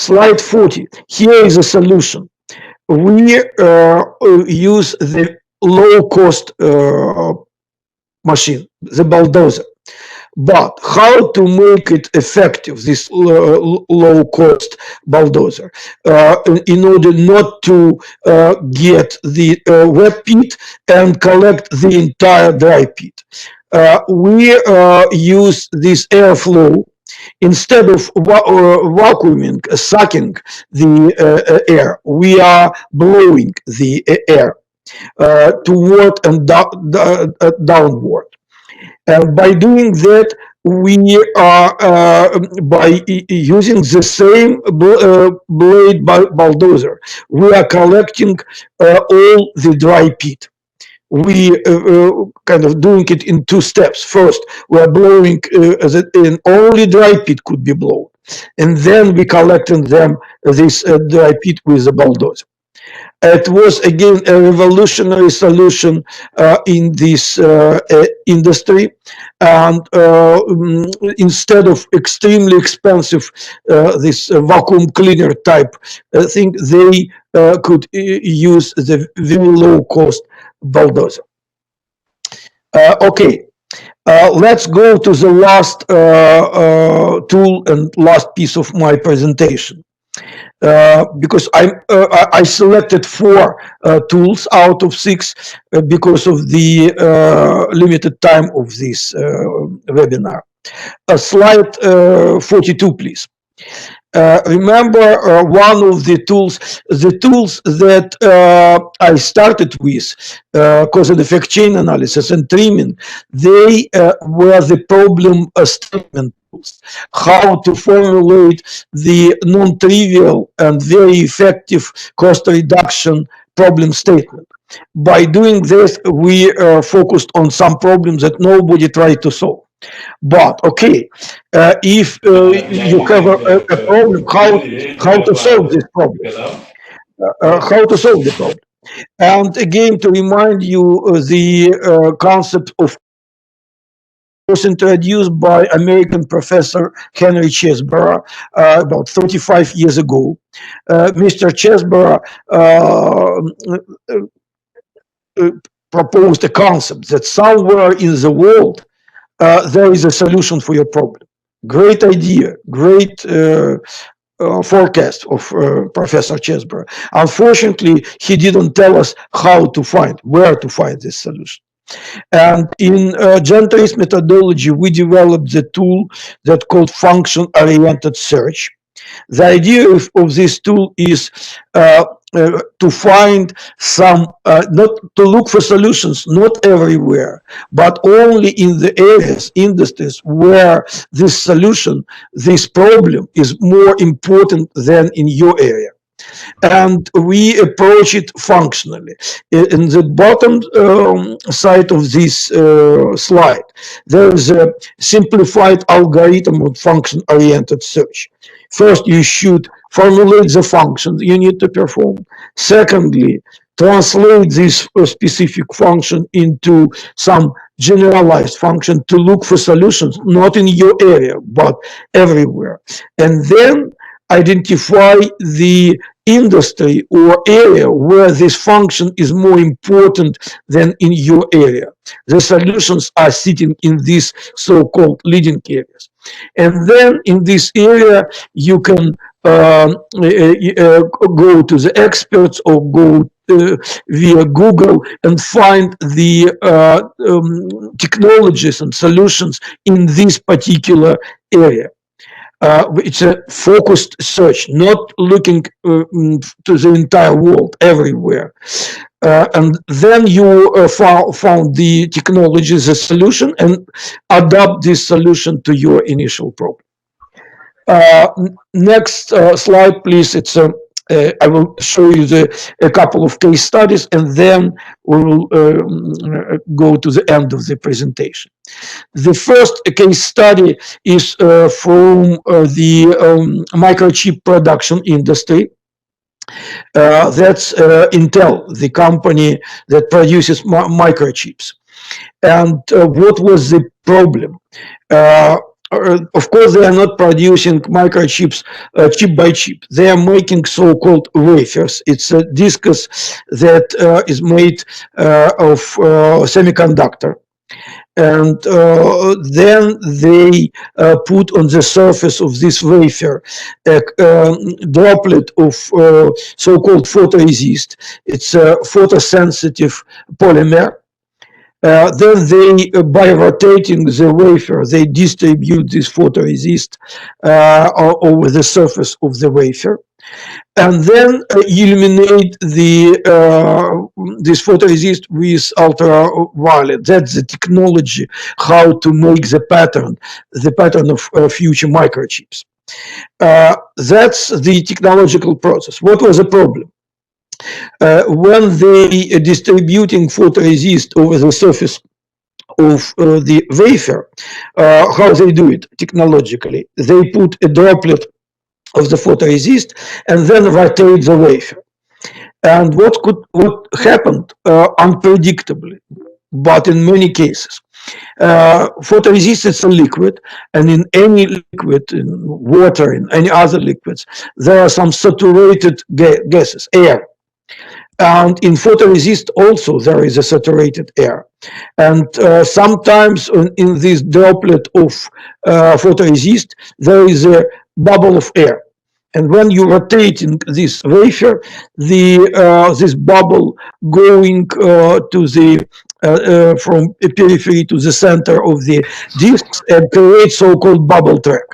Slide 40. Here is a solution. We use the low-cost machine, the bulldozer. But how to make it effective, this low-cost bulldozer, in order not to get the wet pit and collect the entire dry pit? We use this airflow. Instead of vacuuming, sucking the air, we are blowing the air toward and downward. By doing that, we are by using the same blade bulldozer, we are collecting all the dry pit. We kind of doing it in two steps. First, we are blowing and only dry pit could be blown, and then we collecting them this dry pit with the bulldozer. It was again a revolutionary solution in this industry, and instead of extremely expensive this vacuum cleaner type thing, they could use the very low cost bulldozer. Okay, let's go to the last tool and last piece of my presentation. Because I selected 4 tools out of 6 because of the limited time of this webinar. Slide 42, please. Remember one of the tools that I started with, cause and effect chain analysis and trimming, they were the problem statement tools. How to formulate the non-trivial and very effective cost reduction problem statement. By doing this, we focused on some problems that nobody tried to solve. But okay, if you have a problem, how to solve this problem? How to solve the problem? And again, to remind you, the concept of was introduced by American professor Henry Chesborough about 35 years ago. Mr. Chesborough proposed a concept that somewhere in the world there is a solution for your problem. Great idea, great forecast of Professor Chesbrough. Unfortunately, he didn't tell us where to find this solution. And in GEN TRIZ methodology, we developed the tool that called function-oriented search. The idea of this tool is to find not to look for solutions, not everywhere, but only in the areas, industries where this solution, this problem is more important than in your area. And we approach it functionally. In the bottom side of this slide, there is a simplified algorithm of function-oriented search. First, you should formulate the function you need to perform. Secondly, translate this specific function into some generalized function to look for solutions, not in your area, but everywhere. And then identify the industry or area where this function is more important than in your area. The solutions are sitting in these so-called leading areas. And then in this area, you can go to the experts or go via Google and find the technologies and solutions in this particular area. It's a focused search, not looking to the entire world, everywhere. And then you found the technology as a solution and adapt this solution to your initial problem. Next slide, please. I will show you a couple of case studies, and then we will go to the end of the presentation. The first case study is from the microchip production industry. That's Intel, the company that produces microchips. And what was the problem? Of course, they are not producing microchips chip by chip. They are making so-called wafers. It's a discus that is made of semiconductor. And then they put on the surface of this wafer a droplet of so-called photoresist. It's a photosensitive polymer. Then they, by rotating the wafer, they distribute this photoresist over the surface of the wafer, and then illuminate this photoresist with ultraviolet. That's the technology how to make the pattern of future microchips. That's the technological process. What was the problem? When they distributing photoresist over the surface of the wafer, how they do it technologically? They put a droplet of the photoresist and then rotate the wafer. And what happened unpredictably, but in many cases, photoresist is a liquid, and in any liquid, in water, in any other liquids, there are some saturated gases, air. And in photoresist also there is a saturated air. And sometimes in this droplet of photoresist, there is a bubble of air. And when you rotating this wafer, this bubble going to the from a periphery to the center of the discs and creates so-called bubble track.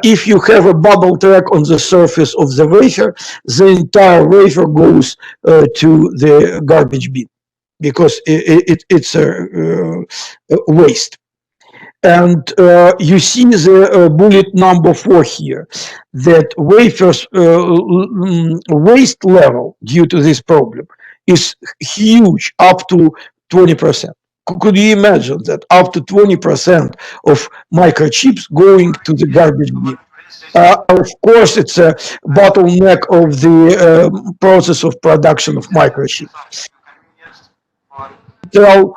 If you have a bubble track on the surface of the wafer, the entire wafer goes to the garbage bin because it's a waste. And you see the bullet number 4 here, that wafers waste level due to this problem is huge, up to 20%. Could you imagine that up to 20% of microchips going to the garbage bin? Of course, it's a bottleneck of the process of production of microchips. Intel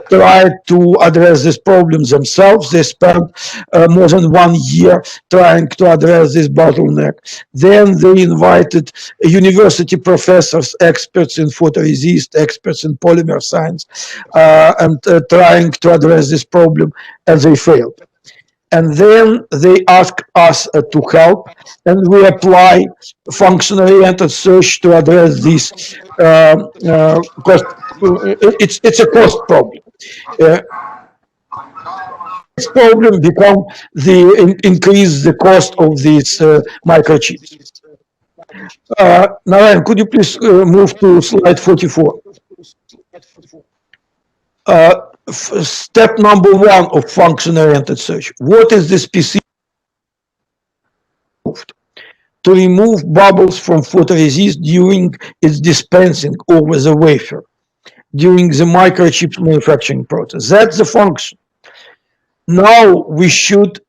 tried to address this problem themselves. They spent more than 1 year trying to address this bottleneck. Then they invited university professors, experts in photoresist, experts in polymer science, and trying to address this problem, and they failed. and then they ask us to help, and we apply function-oriented search to address this cost. It's a cost problem. This problem become the increase the cost of these microchips. Narayan, could you please move to slide 44? Step number one of function-oriented search. What is the specific? To remove bubbles from photoresist during its dispensing over the wafer, during the microchip manufacturing process. That's the function. Now we should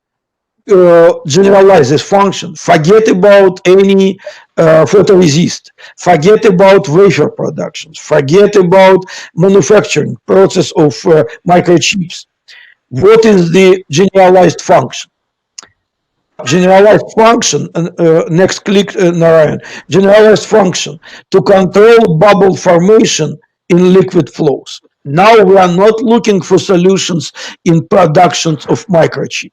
generalize this function. Forget about any photoresist. Forget about wafer productions. Forget about manufacturing process of microchips. What is the generalized function? Generalized function, next click, Narayan. Generalized function to control bubble formation in liquid flows. Now we are not looking for solutions in productions of microchip.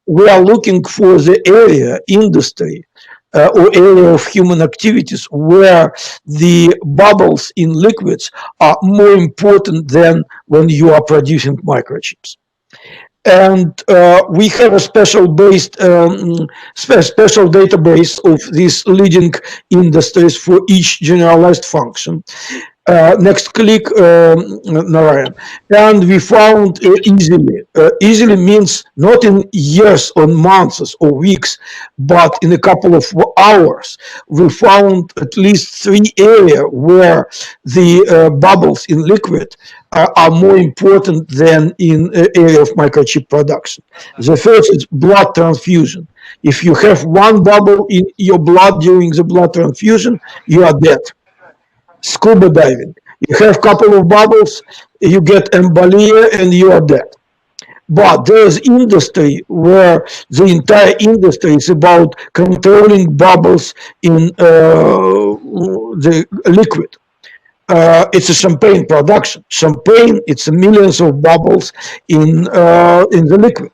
We are looking for the area, industry, or area of human activities where the bubbles in liquids are more important than when you are producing microchips. And we have a special database of these leading industries for each generalized function. Next click, Narayan. And we found easily. Easily means not in years or months or weeks, but in a couple of hours. We found at least 3 areas where the bubbles in liquid are more important than in area of microchip production. The first is blood transfusion. If you have one bubble in your blood during the blood transfusion, you are dead. Scuba diving. You have a couple of bubbles, you get embolia, and you are dead. But there is industry where the entire industry is about controlling bubbles in the liquid. It's a champagne production. Champagne, it's millions of bubbles in the liquid.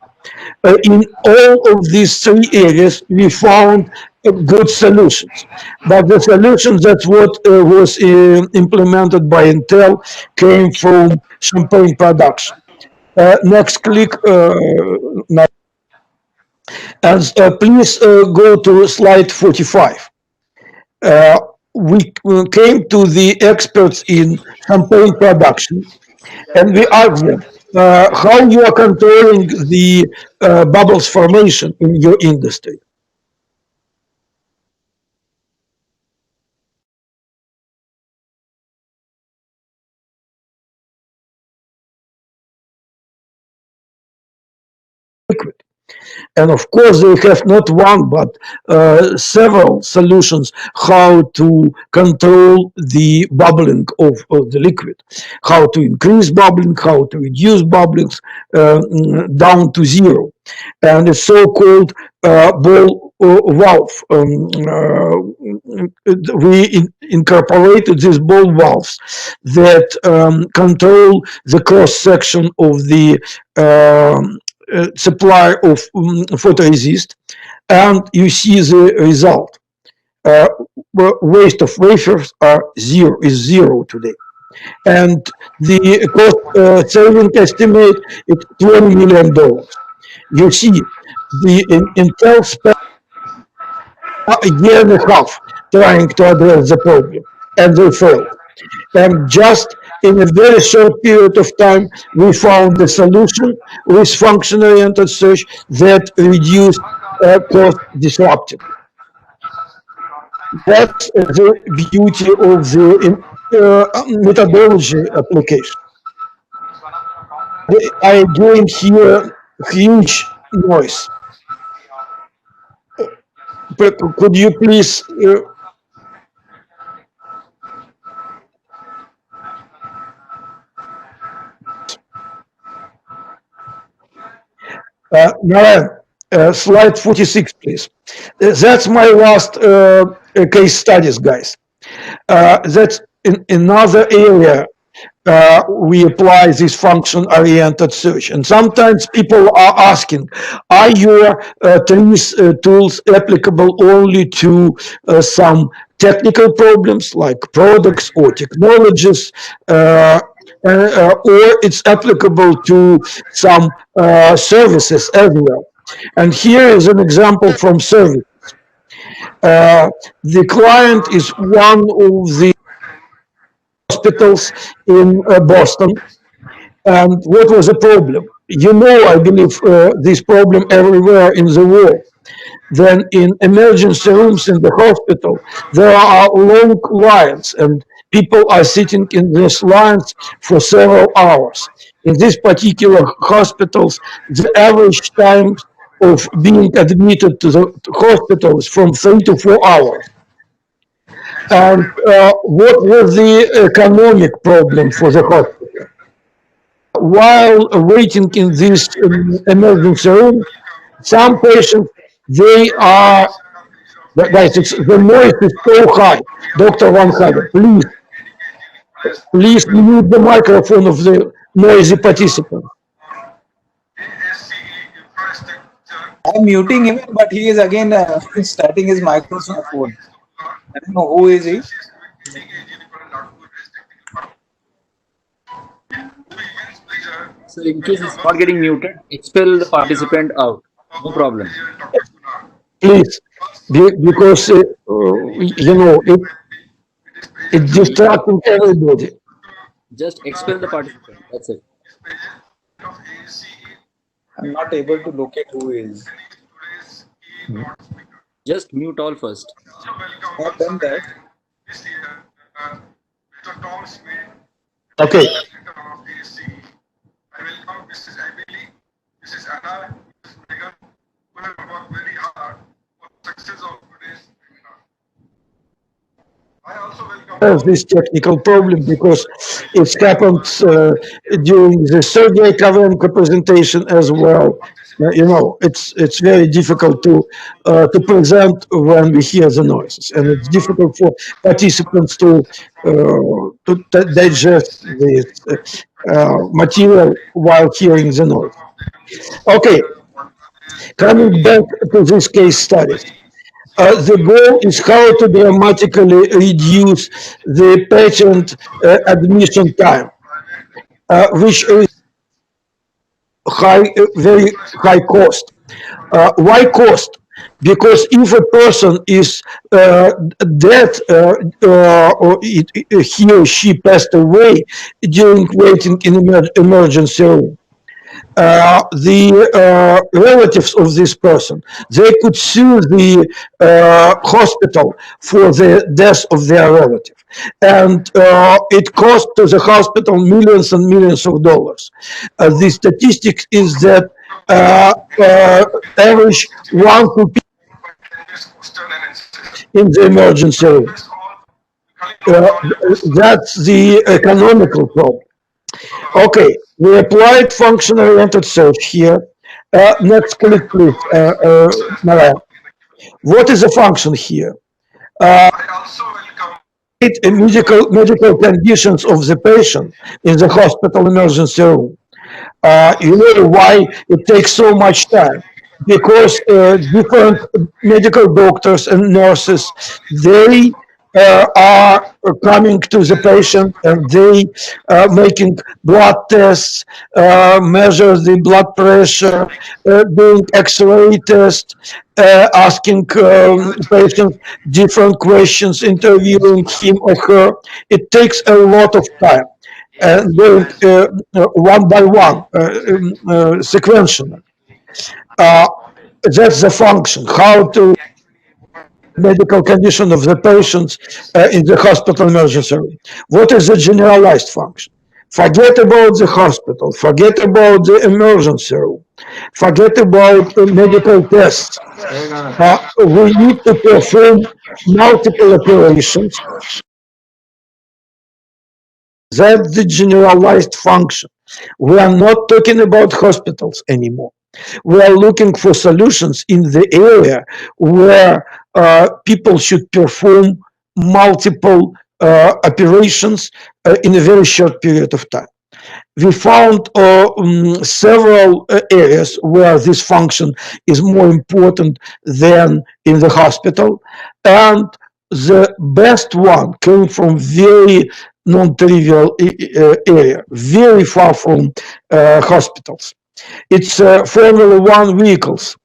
In all of these 3 areas, we found good solutions. But the solutions that what was implemented by Intel came from champagne production. Next click. And please go to slide 45. We came to the experts in champagne production, and we asked them how you are controlling the bubbles formation in your industry. Liquid. And of course, they have not one, but several solutions how to control the bubbling of the liquid, how to increase bubbling, how to reduce bubblings down to 0. And it's so-called ball valve. We incorporated these ball valves that control the cross-section of the supply of photoresist, and you see the result. Waste of wafers is zero today, and the cost saving estimate is $20 million. You see, the Intel spent a year and a half trying to address the problem, and they failed. And just in a very short period of time, we found a solution with function-oriented search that reduced cost disruptive. That's the beauty of the methodology application. I gained here huge noise. Could you please Narayan, slide 46, please. That's my last case studies, guys. That's in another area we apply this function-oriented search. And sometimes people are asking, are your TRIZ tools applicable only to some technical problems like products or technologies, or it's applicable to some services as well? And here is an example from service. The client is one of the hospitals in Boston. And what was the problem? You know, I believe this problem everywhere in the world. Then in emergency rooms in the hospital, there are long lines and people are sitting in these lines for several hours. In these particular hospitals, the average time of being admitted to the hospital is from 3 to 4 hours. And what was the economic problem for the hospital? While waiting in this emergency room, some patients, they are, guys, the noise is so high. Dr. Van Hagen, please mute the microphone of the noisy participant. I'm muting him, but he is again starting his microphone. I don't know who is he. So in case it's not getting muted, expel the participant out. No problem. Please, because you know it's distracting everybody. Just expel the participant. That's it. I'm not able to locate who is. Just mute all first. I've done that. Okay. Of this technical problem because it happened during the survey covering presentation as well. You know, it's very difficult to present when we hear the noises, and it's difficult for participants to digest this material while hearing the noise. Okay, coming back to this case study. The goal is how to dramatically reduce the patient admission time, which is very high cost. Why cost? Because if a person is dead or he or she passed away during waiting in emergency room, the relatives of this person, they could sue the hospital for the death of their relative. And it cost to the hospital millions and millions of dollars. The statistic is that average 1 to 2 in the emergency room. That's the economical problem. Okay, we applied function-oriented search here. Next click, please, Mariah. What is the function here? Medical conditions of the patient in the hospital emergency room. You know why it takes so much time? Because different medical doctors and nurses, they are coming to the patient and they are making blood tests, measure the blood pressure, doing X-ray tests, asking patients different questions, interviewing him or her. It takes a lot of time. Going one by one, sequentially. That's the function, how to medical condition of the patients in the hospital emergency room. What is the generalized function? Forget about the hospital, forget about the emergency room, forget about medical tests. We need to perform multiple operations. That's the generalized function. We are not talking about hospitals anymore. We are looking for solutions in the area where people should perform multiple operations in a very short period of time. We found several areas where this function is more important than in the hospital, and the best one came from very non-trivial area, very far from hospitals. It's Formula One vehicles.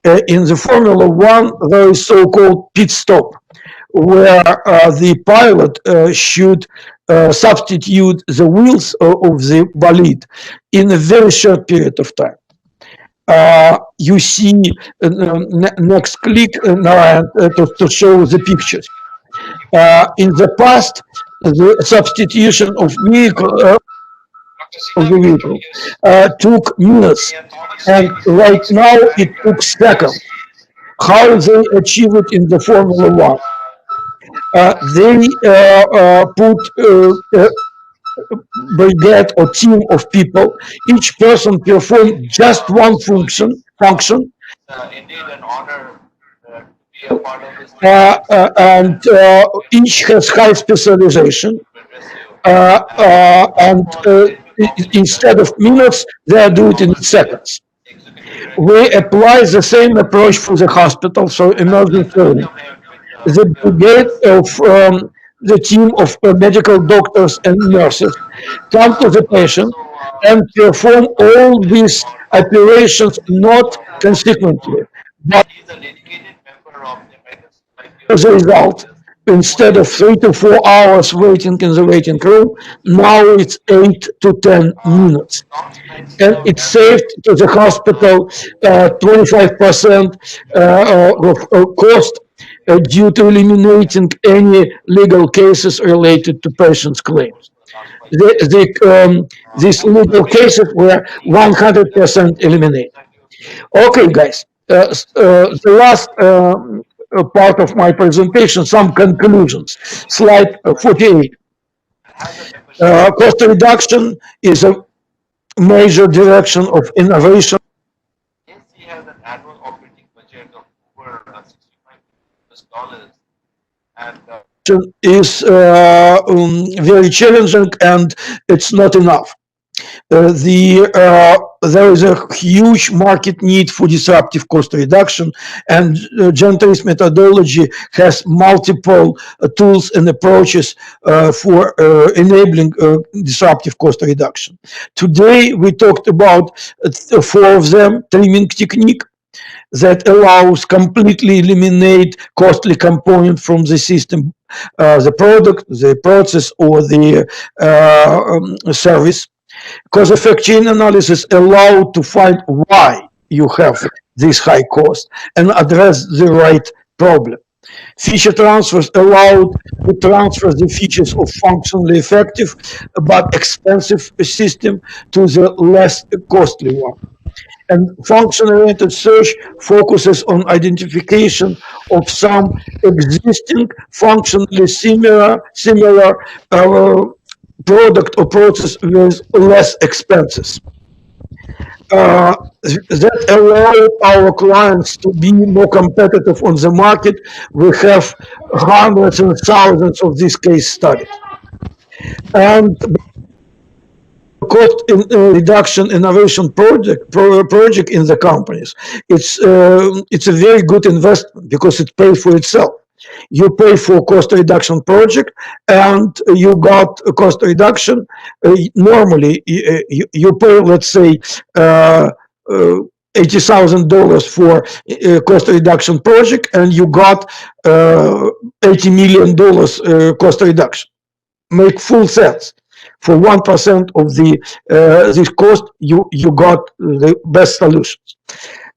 In the Formula One, there is so-called pit stop, where the pilot should substitute the wheels of the bolide in a very short period of time. You see, next click, Narayan, to show the pictures. In the past, the substitution of the vehicle took minutes, and right now it took seconds. How they achieve it in the Formula One? They put a brigade or team of people. Each person perform just one function, and each has high specialization. And instead of minutes, they do it in seconds. We apply the same approach for the hospital, so emergency room. The brigade of the team of medical doctors and nurses come to the patient and perform all these operations not consequently, but as a result, instead of 3 to 4 hours waiting in the waiting room, now it's 8 to 10 minutes. And it saved to the hospital 25% of cost due to eliminating any legal cases related to patients' claims. These legal cases were 100% eliminated. Okay, guys, the last part of my presentation, some conclusions. Slide 48. Cost reduction is a major direction of innovation. Is very challenging, and it's not enough. There is a huge market need for disruptive cost reduction, and GEN TRIZ methodology has multiple tools and approaches for enabling disruptive cost reduction. Today, we talked about 4 of them: trimming technique, that allows completely eliminate costly component from the system, the product, the process, or the service. Cause effect chain analysis allow to find why you have this high cost and address the right problem. Feature transfers allowed to transfer the features of functionally effective but expensive system to the less costly one. And function-oriented search focuses on identification of some existing functionally similar product or process with less expenses. That allow our clients to be more competitive on the market. We have hundreds and thousands of these case studies. And cost reduction innovation project in the companies, it's a very good investment because it pays for itself. You pay for cost reduction project, and you got a cost reduction. Normally, you pay, let's say, $80,000 for a cost reduction project, and you got $80 million cost reduction. Make full sense. For 1% of the this cost, you got the best solutions.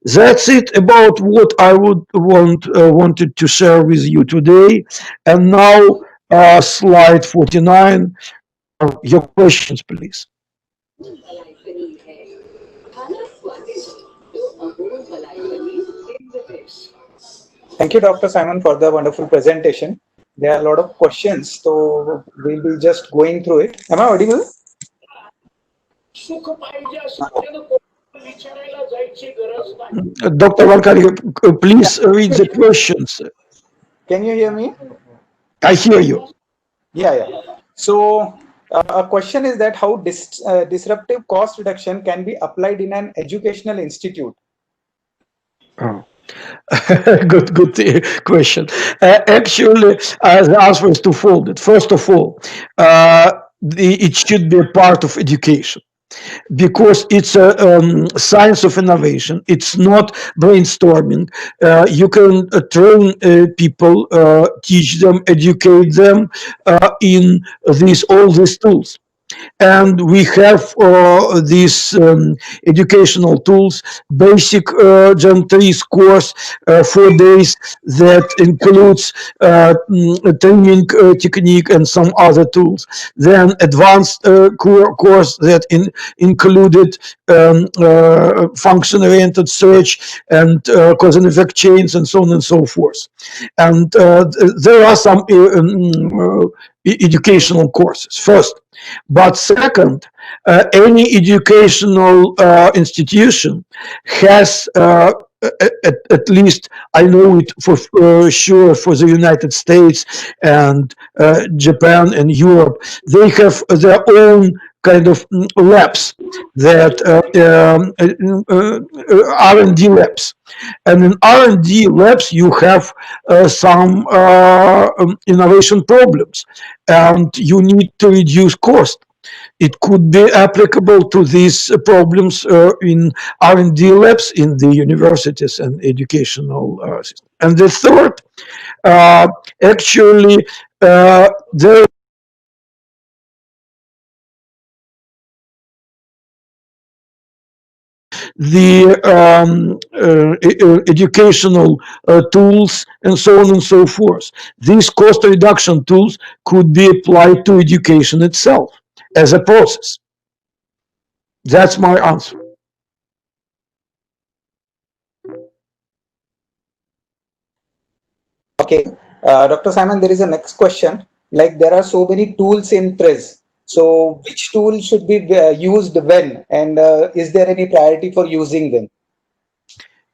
That's it about what I wanted to share with you today. And now, slide 49. Your questions, please. Thank you, Dr. Simon, for the wonderful presentation. There are a lot of questions, so we'll be just going through it. Am I audible? Dr. Valkari, please read the questions. Can you hear me? I hear you. Yeah. So a question is that how disruptive cost reduction can be applied in an educational institute? Oh. Good question. Actually, the answer is twofold. First of all, it should be a part of education because it's a science of innovation. It's not brainstorming. You can train people, teach them, educate them in all these tools. And we have these educational tools, basic GEN TRIZ course, 4 days that includes training technique and some other tools. Then advanced course that included function-oriented search and cause and effect chains and so on and so forth. And there are some educational courses. First, but second, any educational institution has, at least I know it for sure for the United States and Japan and Europe, they have their own kind of labs that R&D labs. And in R&D labs, you have some innovation problems, and you need to reduce cost. It could be applicable to these problems in R&D labs in the universities and educational system. And the third, actually, there the educational tools and so on and so forth. These cost reduction tools could be applied to education itself as a process. That's my answer. Okay, Dr. Simon, there is a next question. Like there are so many tools in TRIZ. So which tool should be used when, and is there any priority for using them?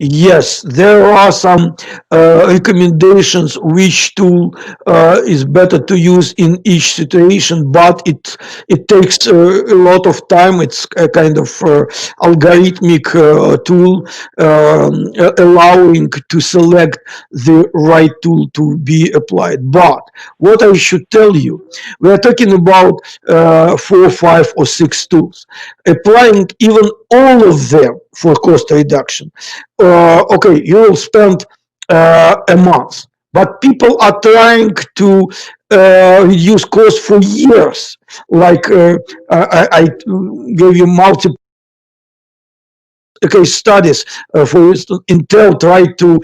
Yes, there are some recommendations which tool is better to use in each situation, but it takes a lot of time. It's a kind of algorithmic tool allowing to select the right tool to be applied. But what I should tell you, we are talking about 4, 5, or 6 tools. Applying even all of them for cost reduction, okay, you will spend a month, but people are trying to reduce costs for years. Like I gave you multiple case studies. For instance, Intel tried to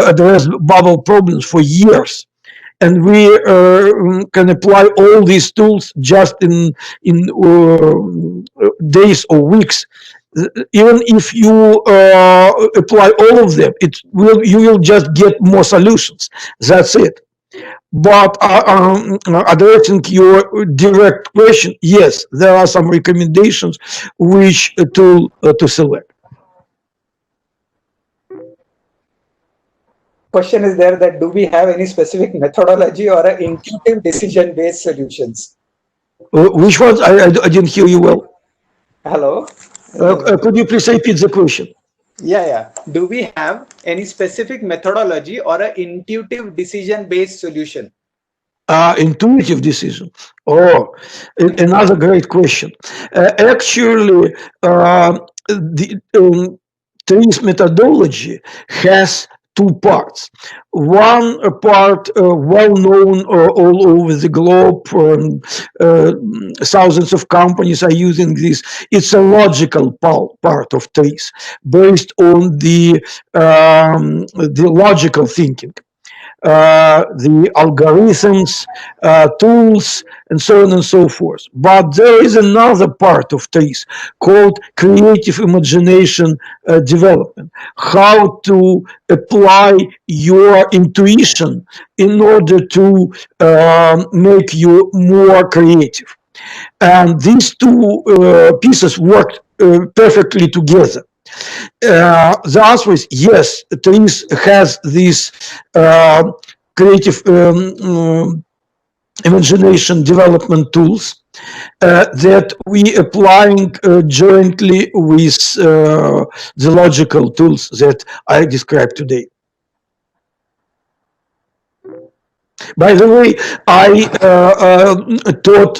address bubble problems for years. And we can apply all these tools just in days or weeks. Even if you apply all of them, you will just get more solutions. That's it. But addressing your direct question, yes, there are some recommendations which tool to select. Question is there that do we have any specific methodology or an intuitive decision-based solutions? Which ones? I didn't hear you well. Hello? Could you please repeat the question? Yeah. Do we have any specific methodology or an intuitive decision-based solution? Intuitive decision. Oh, another great question. Actually, the TRIZ methodology has 2 parts. One part well known all over the globe, thousands of companies are using this. It's a logical part of TRIZ based on the logical thinking. The algorithms, tools, and so on and so forth. But there is another part of TRIZ called creative imagination development. How to apply your intuition in order to make you more creative. And these 2 pieces work perfectly together. The answer is yes, TRIZ has this creative imagination development tools that we applying jointly with the logical tools that I described today. By the way, I taught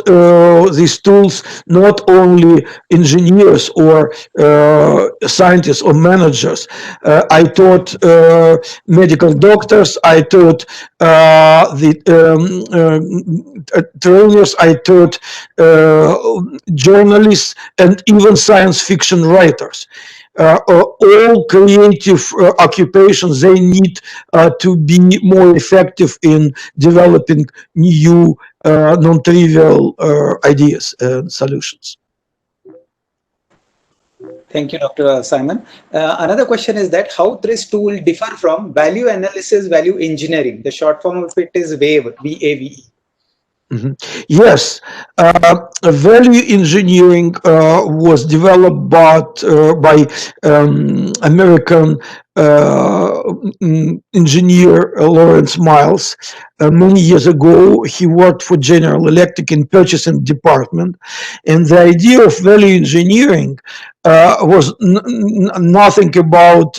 these tools not only engineers or scientists or managers. I taught medical doctors. I taught the trainers. I taught journalists and even science fiction writers. All creative occupations, they need to be more effective in developing new non-trivial ideas and solutions. Thank you, Dr. Simon. Another question is that how TRIZ tool differ from value analysis, value engineering? The short form of it is WAVE, V-A-V-E. Yes, value engineering was developed by American engineer Lawrence Miles. Many years ago, he worked for General Electric in purchasing department, and the idea of value engineering was nothing about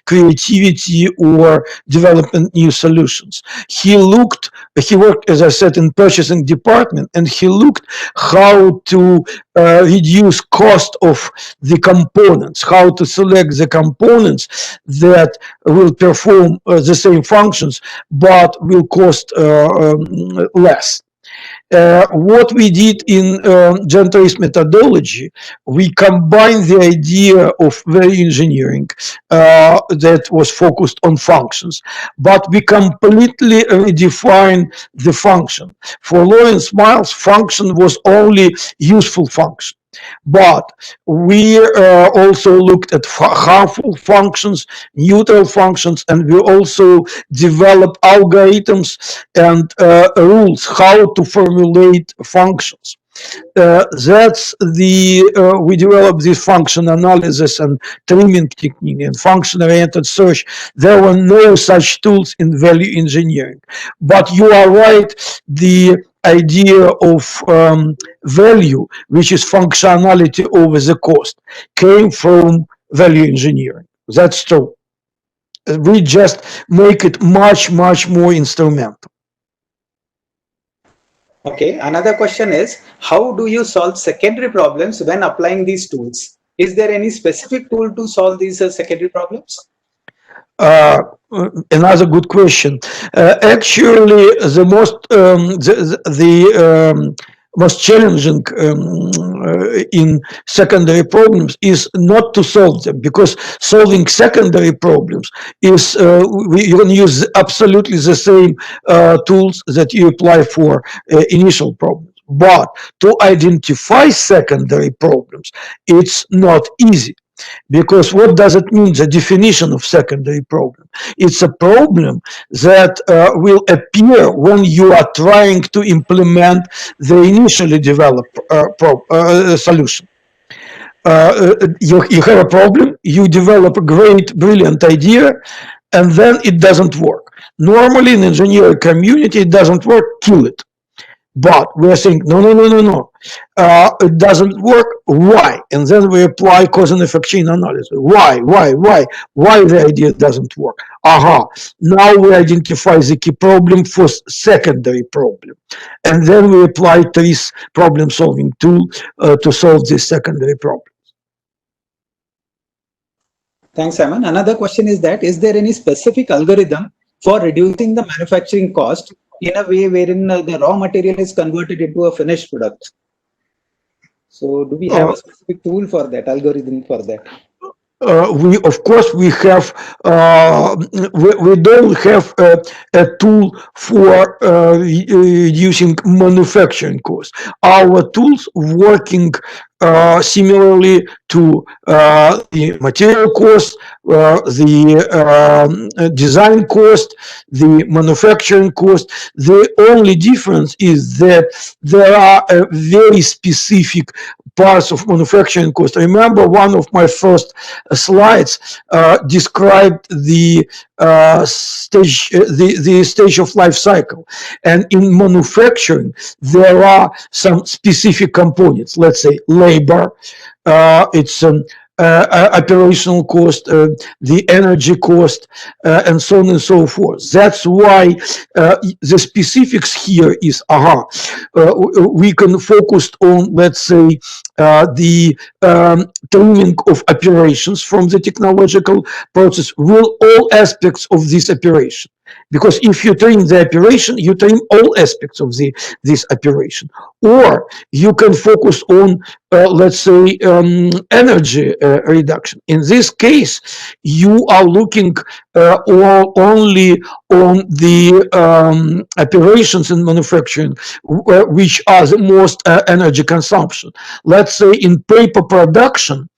creativity or developing new solutions. He worked, as I said, in purchasing department, and he looked how to reduce cost of the components, how to select the components that will perform the same functions, but will cost less. What we did in GEN TRIZ methodology, we combined the idea of value engineering that was focused on functions, but we completely redefined the function. For Lawrence Miles, function was only useful function. But we also looked at harmful functions, neutral functions, and we also developed algorithms and rules how to formulate functions. That's we developed this function analysis and trimming technique and function-oriented search. There were no such tools in value engineering. But you are right, the idea of value, which is functionality over the cost, came from value engineering. That's true. We just make it much, much more instrumental. Okay, another question is, how do you solve secondary problems when applying these tools? Is there any specific tool to solve these secondary problems? Another good question. Actually, the most challenging in secondary problems is not to solve them, because solving secondary problems is you can use absolutely the same tools that you apply for initial problems. But to identify secondary problems, it's not easy. Because what does it mean, the definition of secondary problem? It's a problem that will appear when you are trying to implement the initially developed solution. You have a problem, you develop a great, brilliant idea, and then it doesn't work. Normally in engineering community, it doesn't work, kill it. But we're saying, no. It doesn't work. Why? And then we apply cause and effect chain analysis. Why the idea doesn't work? Aha. Now we identify the key problem for secondary problem. And then we apply this problem solving tool to solve this secondary problem. Thanks, Simon. Another question is that, is there any specific algorithm for reducing the manufacturing cost in a way wherein the raw material is converted into a finished product? So do we have a specific tool for that, algorithm for that? Of course we have we don't have a tool for reducing manufacturing costs. Our tools working similarly to the material cost, the design cost, the manufacturing cost. The only difference is that there are very specific parts of manufacturing cost. I remember one of my first slides described the stage of life cycle, and in manufacturing there are some specific components. Let's say labor, it's operational cost, the energy cost, and so on and so forth. That's why the specifics here is we can focus on, let's say, the trimming of operations from the technological process with all aspects of this operation. Because if you trim the operation, you trim all aspects of this operation. Or you can focus on, let's say, energy reduction. In this case, you are looking only on the operations in manufacturing, which are the most energy consumption. Let's say in paper production,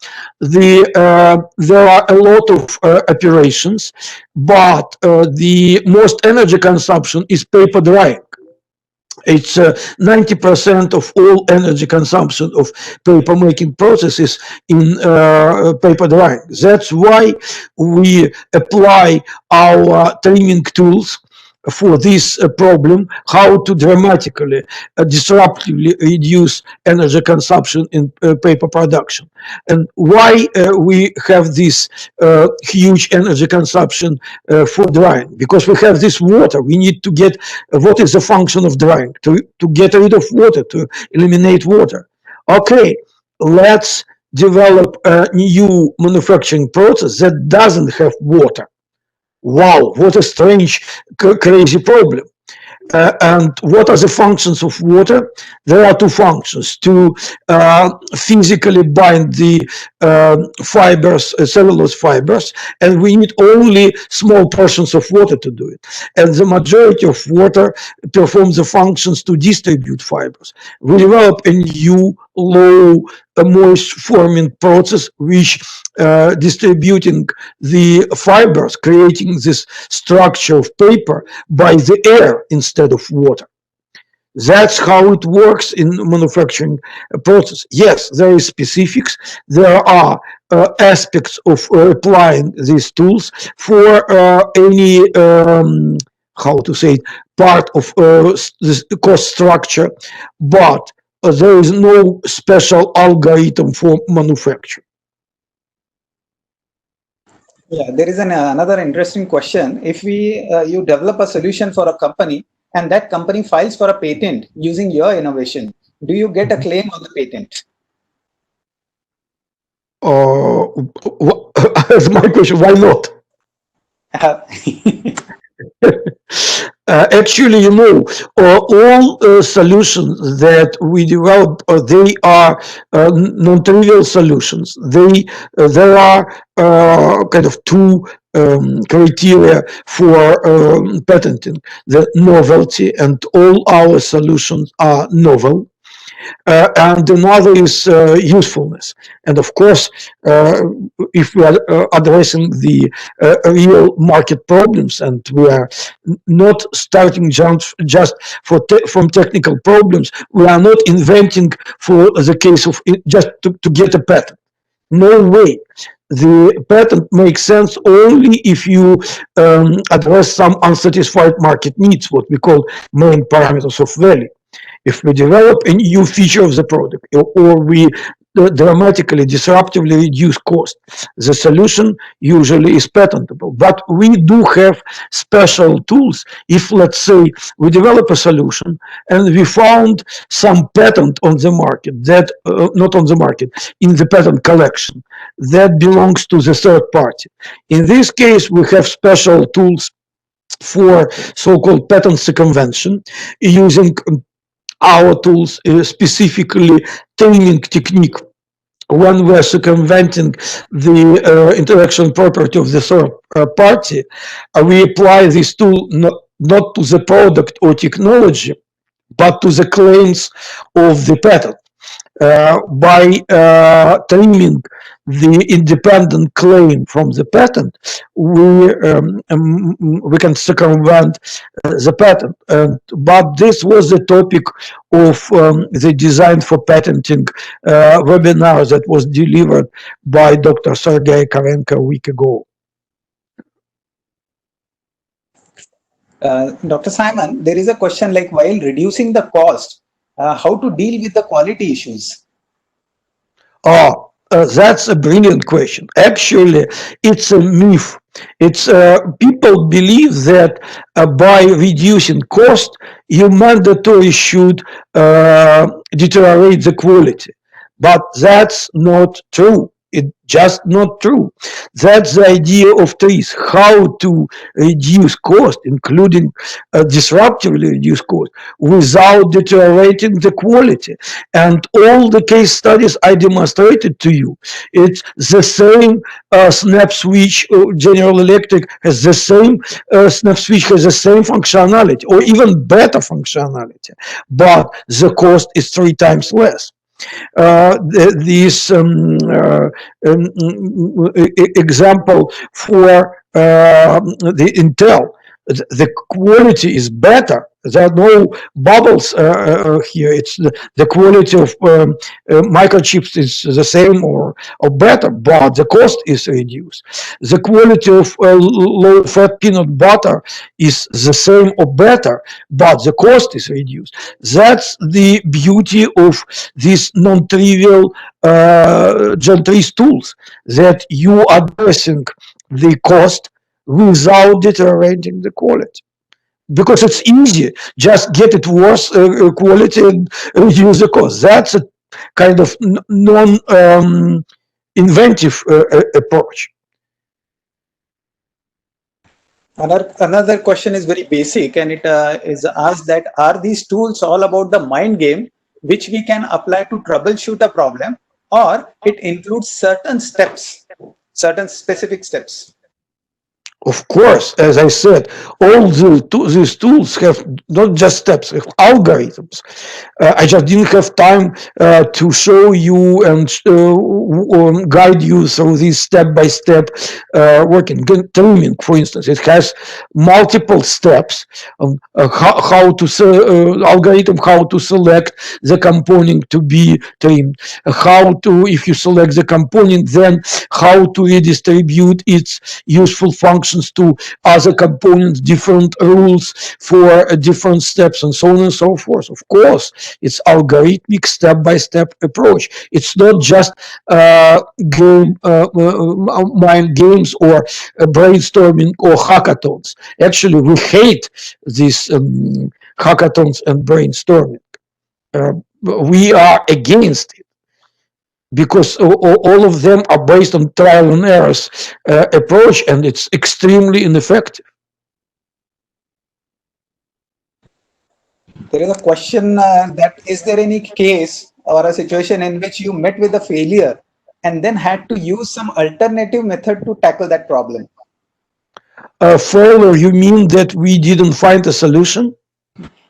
there are a lot of operations, but the most energy consumption is paper drying. It's 90% of all energy consumption of paper making processes in paper drying. That's why we apply our trimming tools for this problem, how to dramatically, disruptively reduce energy consumption in paper production. And why we have this huge energy consumption for drying? Because we have this water. We need to get, what is the function of drying? To get rid of water, to eliminate water. Okay, let's develop a new manufacturing process that doesn't have water. Wow, what a strange, crazy problem. And what are the functions of water? There are two functions: to physically bind the fibers, cellulose fibers, and we need only small portions of water to do it. And the majority of water performs the functions to distribute fibers. We develop a new low moist forming process which distributing the fibers, creating this structure of paper by the air instead of water. That's how it works in manufacturing process. Yes, there is specifics. There are aspects of applying these tools for any, how to say it, part of this cost structure, but there is no special algorithm for manufacturing. Yeah, there is another interesting question. If you develop a solution for a company and that company files for a patent using your innovation, do you get a claim on the patent? That's my question. Why not? Actually, all solutions that we develop, they are non-trivial solutions. There are kind of two criteria for patenting: the novelty, and all our solutions are novel. And another is usefulness. And of course, if we are addressing the real market problems, and we are not starting just from technical problems, we are not inventing for the case of just to get a patent. No way. The patent makes sense only if you address some unsatisfied market needs, what we call main parameters of value. If we develop a new feature of the product, or we dramatically, disruptively reduce cost, the solution usually is patentable. But we do have special tools. If, let's say, we develop a solution and we found some patent on the market that, not on the market, in the patent collection, that belongs to the third party. In this case, we have special tools for so-called patent circumvention, using our tools, specifically trimming technique. When we're circumventing the intellectual property of the third party, we apply this tool not to the product or technology, but to the claims of the patent. by trimming the independent claim from the patent, we can circumvent the patent. But this was the topic of the Design for Patenting webinar that was delivered by Dr. Sergei Karenko a week ago. Dr. Simon, there is a question like, while reducing the cost, how to deal with the quality issues? That's a brilliant question. Actually, it's a myth. It's people believe that by reducing cost, you mandatory should deteriorate the quality, but that's not true. It's just not true. That's the idea of TRIZ, how to reduce cost, including disruptively reduce cost, without deteriorating the quality. And all the case studies I demonstrated to you, it's the same snap switch. General Electric has the same snap switch, has the same functionality, or even better functionality, but the cost is 3 times less. This example for the Intel, the quality is better. There are no bubbles here. It's the quality of microchips is the same or better, but the cost is reduced. The quality of low-fat peanut butter is the same or better, but the cost is reduced. That's the beauty of these non-trivial GEN TRIZ tools, that you are addressing the cost without deteriorating the quality. Because it's easy, just get it worse quality and reduce the cost. That's a kind of non-inventive approach. Another question is very basic, and it is asked that, are these tools all about the mind game which we can apply to troubleshoot a problem, or it includes certain steps, certain specific steps? Of course, as I said, all these tools have not just steps, have algorithms. I just didn't have time to show you and guide you through this step-by-step working. Trimming, for instance, it has multiple steps on how to algorithm, how to select the component to be trimmed, how to, if you select the component, then how to redistribute its useful functions to other components, different rules for different steps, and so on and so forth. Of course, it's algorithmic step-by-step approach. It's not just mind games or brainstorming or hackathons. Actually, we hate these hackathons and brainstorming. We are against it, because all of them are based on trial and errors approach, and it's extremely ineffective. There is a question that, is there any case or a situation in which you met with a failure and then had to use some alternative method to tackle that problem? Failure, you mean that we didn't find a solution?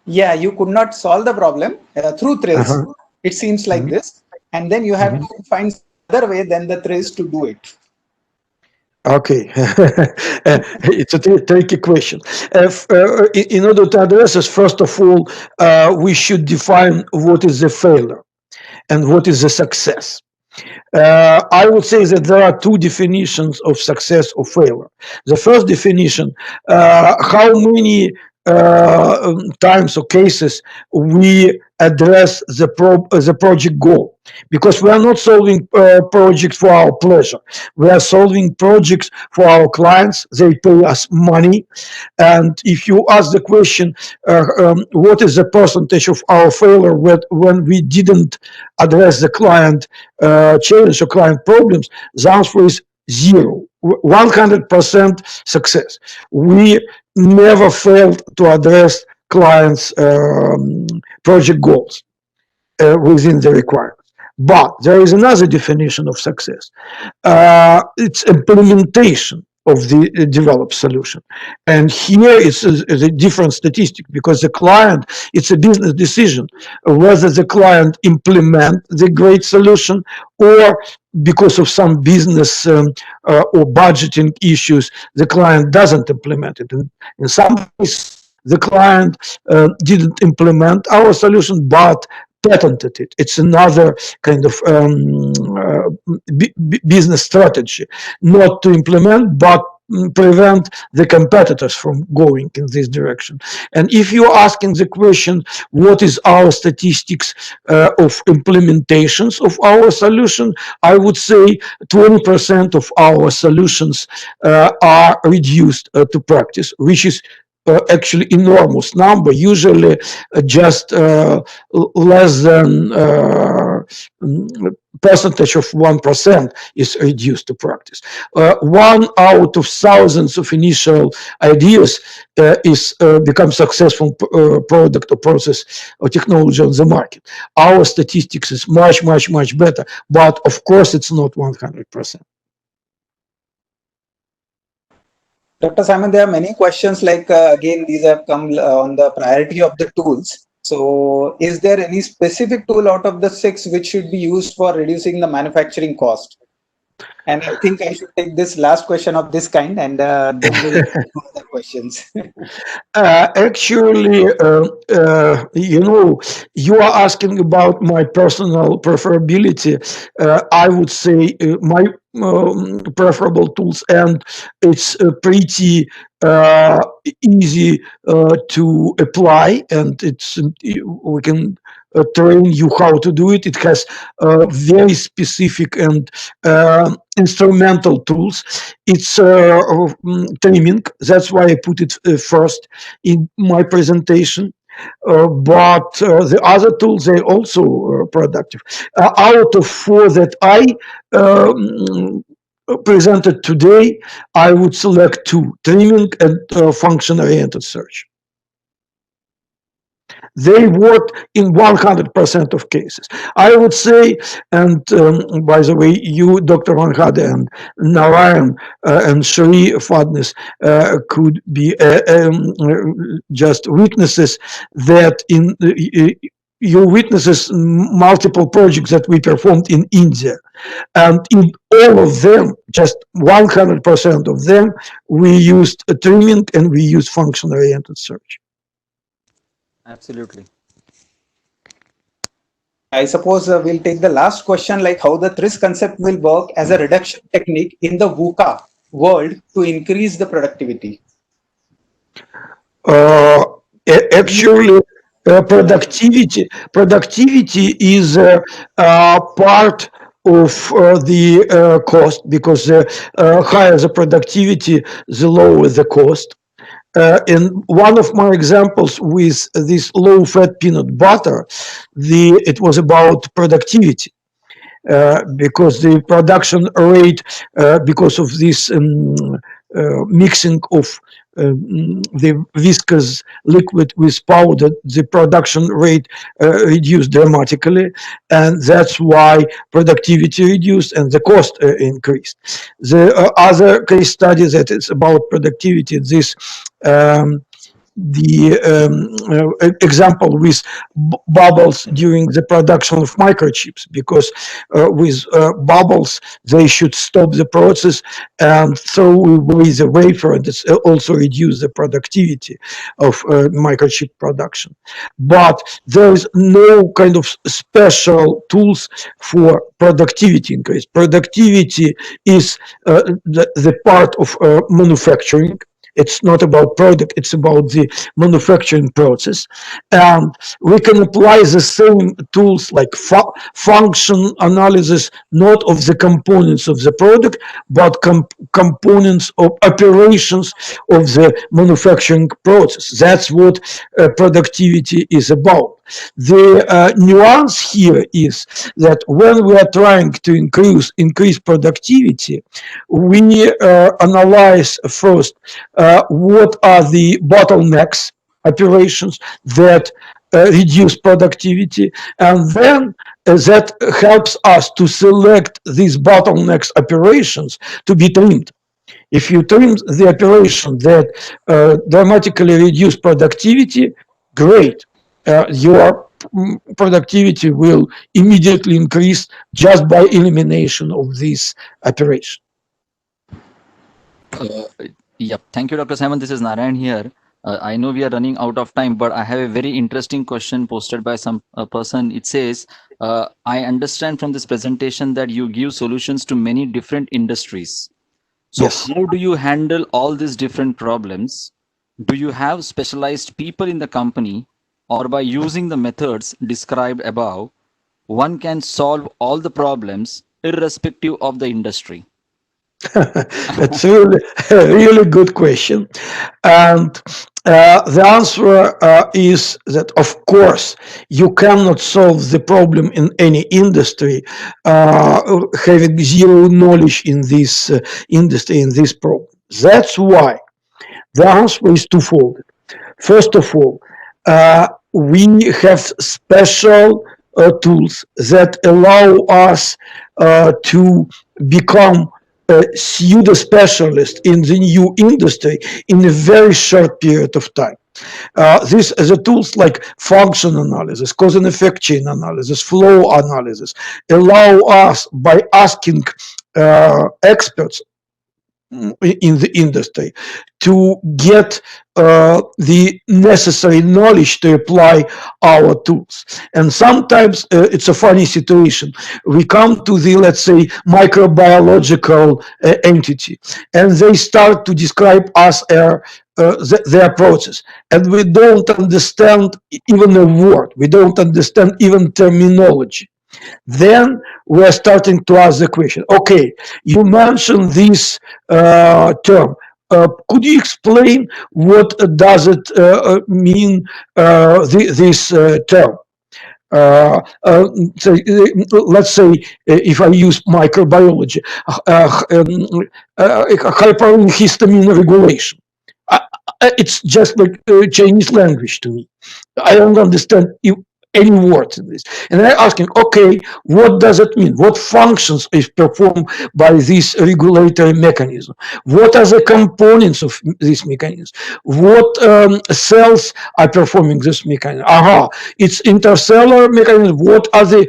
Yeah, you could not solve the problem through TRIZ. It seems like this. And then you have to find another way than the TRIZ to do it. Okay, it's a tricky question. In order to address this, first of all, we should define what is a failure and what is a success. I would say that there are 2 definitions of success or failure. The first definition, how many times or cases we address the project goal, because we are not solving projects for our pleasure. We are solving projects for our clients. They pay us money, and if you ask the question, what is the percentage of our failure when we didn't address the client challenge or client problems, the answer is 0. 100% success. We never failed to address clients' project goals within the requirements. But there is another definition of success. It's implementation of the developed solution. And here it's a different statistic, because the client, it's a business decision whether the client implement the great solution, or because of some business or budgeting issues, the client doesn't implement it. And in some cases, the client didn't implement our solution, but patented it. It's another kind of business strategy, not to implement, but prevent the competitors from going in this direction. And if you're asking the question, what is our statistics of implementations of our solution, I would say 20% of our solutions are reduced to practice, which is actually enormous number, usually just less than percentage of 1% is reduced to practice. 1 out of thousands of initial ideas is become successful product or process or technology on the market. Our statistics is much better, but of course it's not 100%. Dr. Simon, there are many questions like, again, these have come on the priority of the tools. So is there any specific tool out of the 6 which should be used for reducing the manufacturing cost? And I think I should take this last question of this kind, and then we'll go to the questions. Actually, you are asking about my personal preferability. I would say my preferable tools, and it's pretty easy to apply, and it's we can train you how to do it. It has very specific and instrumental tools. It's trimming. That's why I put it first in my presentation. But the other tools, they're also productive. Out of 4 that I presented today, I would select 2, trimming and function-oriented search. They work in 100% of cases. I would say, and by the way, you, Dr. Van Hade, and Narayan and Shri Fadnis could be just witnesses that in you witnesses multiple projects that we performed in India. And in all of them, just 100% of them, we used trimming and we used function-oriented search. Absolutely. I suppose we'll take the last question, like how the TRIZ concept will work as a reduction technique in the VUCA world to increase the productivity. Actually, productivity is part of the cost, because the higher the productivity, the lower the cost. And one of my examples with this low-fat peanut butter, it was about productivity, because the production rate, because of this mixing of the viscous liquid with powder, the production rate reduced dramatically, and that's why productivity reduced and the cost increased. The other case study that is about productivity, this example with bubbles during the production of microchips, because with bubbles they should stop the process and throw away the wafer, and it's also reduce the productivity of microchip production. But there is no kind of special tools for productivity increase. Productivity is the part of manufacturing. It's not about product, it's about the manufacturing process. And we can apply the same tools like function analysis, not of the components of the product, but components of operations of the manufacturing process. That's what productivity is about. The nuance here is that when we are trying to increase productivity, we analyze first what are the bottlenecks operations that reduce productivity, and then that helps us to select these bottlenecks operations to be trimmed. If you trim the operation that dramatically reduce productivity, great. Your productivity will immediately increase just by elimination of this operation. Yep. Thank you, Dr. Simon. This is Narayan here. I know we are running out of time, but I have a very interesting question posted by some person. It says, I understand from this presentation that you give solutions to many different industries. So Yes. how do you handle all these different problems? Do you have specialized people in the company, or by using the methods described above, one can solve all the problems irrespective of the industry? It's really a really good question. And the answer is that, of course, you cannot solve the problem in any industry having zero knowledge in this industry, in this problem. That's why the answer is twofold. First of all, we have special tools that allow us to become a pseudo specialist in the new industry in a very short period of time. These are the tools like function analysis, cause and effect chain analysis, flow analysis, allow us by asking experts in the industry to get the necessary knowledge to apply our tools. And sometimes it's a funny situation. We come to the, let's say, microbiological entity, and they start to describe us their process, and we don't understand even a word. We don't understand even terminology. Then we're starting to ask the question, okay, you mentioned this term. Could you explain what does it mean, this term? So, let's say if I use microbiology, hyperhistamine regulation. It's just like Chinese language to me. I don't understand any words in this. And I'm asking, okay, what does it mean? What functions is performed by this regulatory mechanism? What are the components of this mechanism? What cells are performing this mechanism? Aha, it's intercellular mechanism. What are the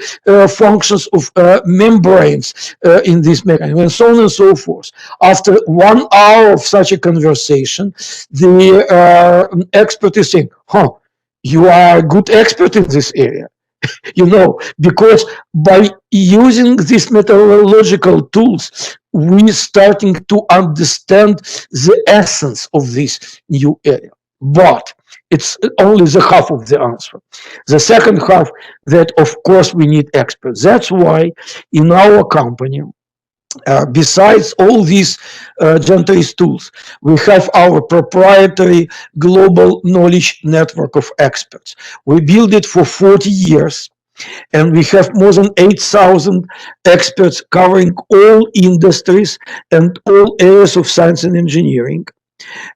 functions of membranes in this mechanism? And so on and so forth. After 1 hour of such a conversation, the expert is saying, you are a good expert in this area, because by using these methodological tools, we're starting to understand the essence of this new area. But it's only the half of the answer. The second half, that of course we need experts. That's why in our company, besides all these GEN TRIZ tools, we have our proprietary global knowledge network of experts. We built it for 40 years, and we have more than 8,000 experts covering all industries and all areas of science and engineering.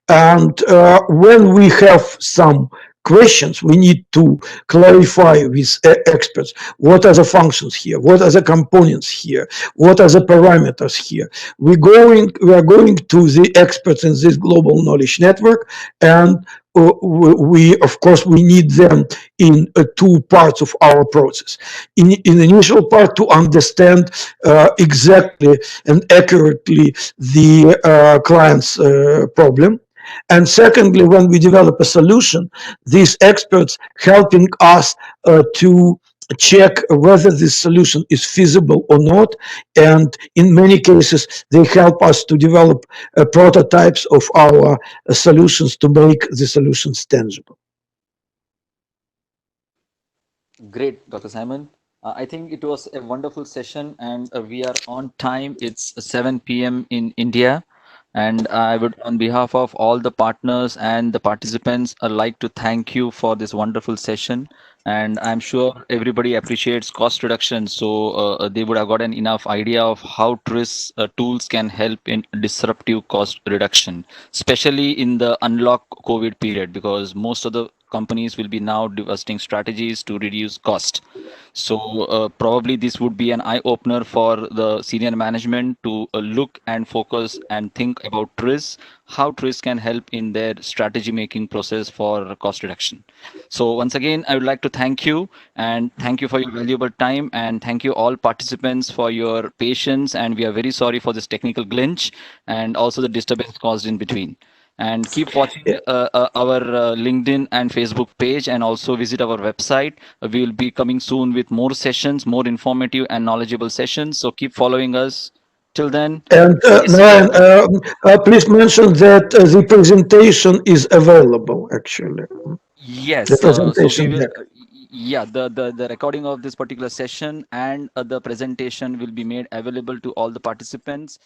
And when we have some questions, we need to clarify with experts what are the functions here, what are the components here, what are the parameters here. We are going to the experts in this global knowledge network, and of course we need them in two parts of our process. In the initial part, to understand exactly and accurately the client's problem. And secondly, when we develop a solution, these experts helping us to check whether this solution is feasible or not. And in many cases, they help us to develop prototypes of our solutions to make the solutions tangible. Great, Dr. Simon. I think it was a wonderful session, and we are on time. It's 7 p.m. in India. And I would, on behalf of all the partners and the participants, like to thank you for this wonderful session. And I'm sure everybody appreciates cost reduction, so they would have gotten enough idea of how TRIZ tools can help in disruptive cost reduction, especially in the unlock COVID period, because most of the companies will be now devising strategies to reduce cost. So probably this would be an eye opener for the senior management to look and focus and think about TRIZ, how TRIZ can help in their strategy making process for cost reduction. So once again, I would like to thank you, and thank you for your valuable time, and thank you all participants for your patience, and we are very sorry for this technical glitch and also the disturbance caused in between. And keep watching our LinkedIn and Facebook page, and also visit our website. We will be coming soon with more sessions, more informative and knowledgeable sessions. So keep following us. Till then, And stay Narayan, safe. please mention that the presentation is available, actually. The Yes, so we presentation will, deck. yeah, the recording of this particular session and the presentation will be made available to all the participants.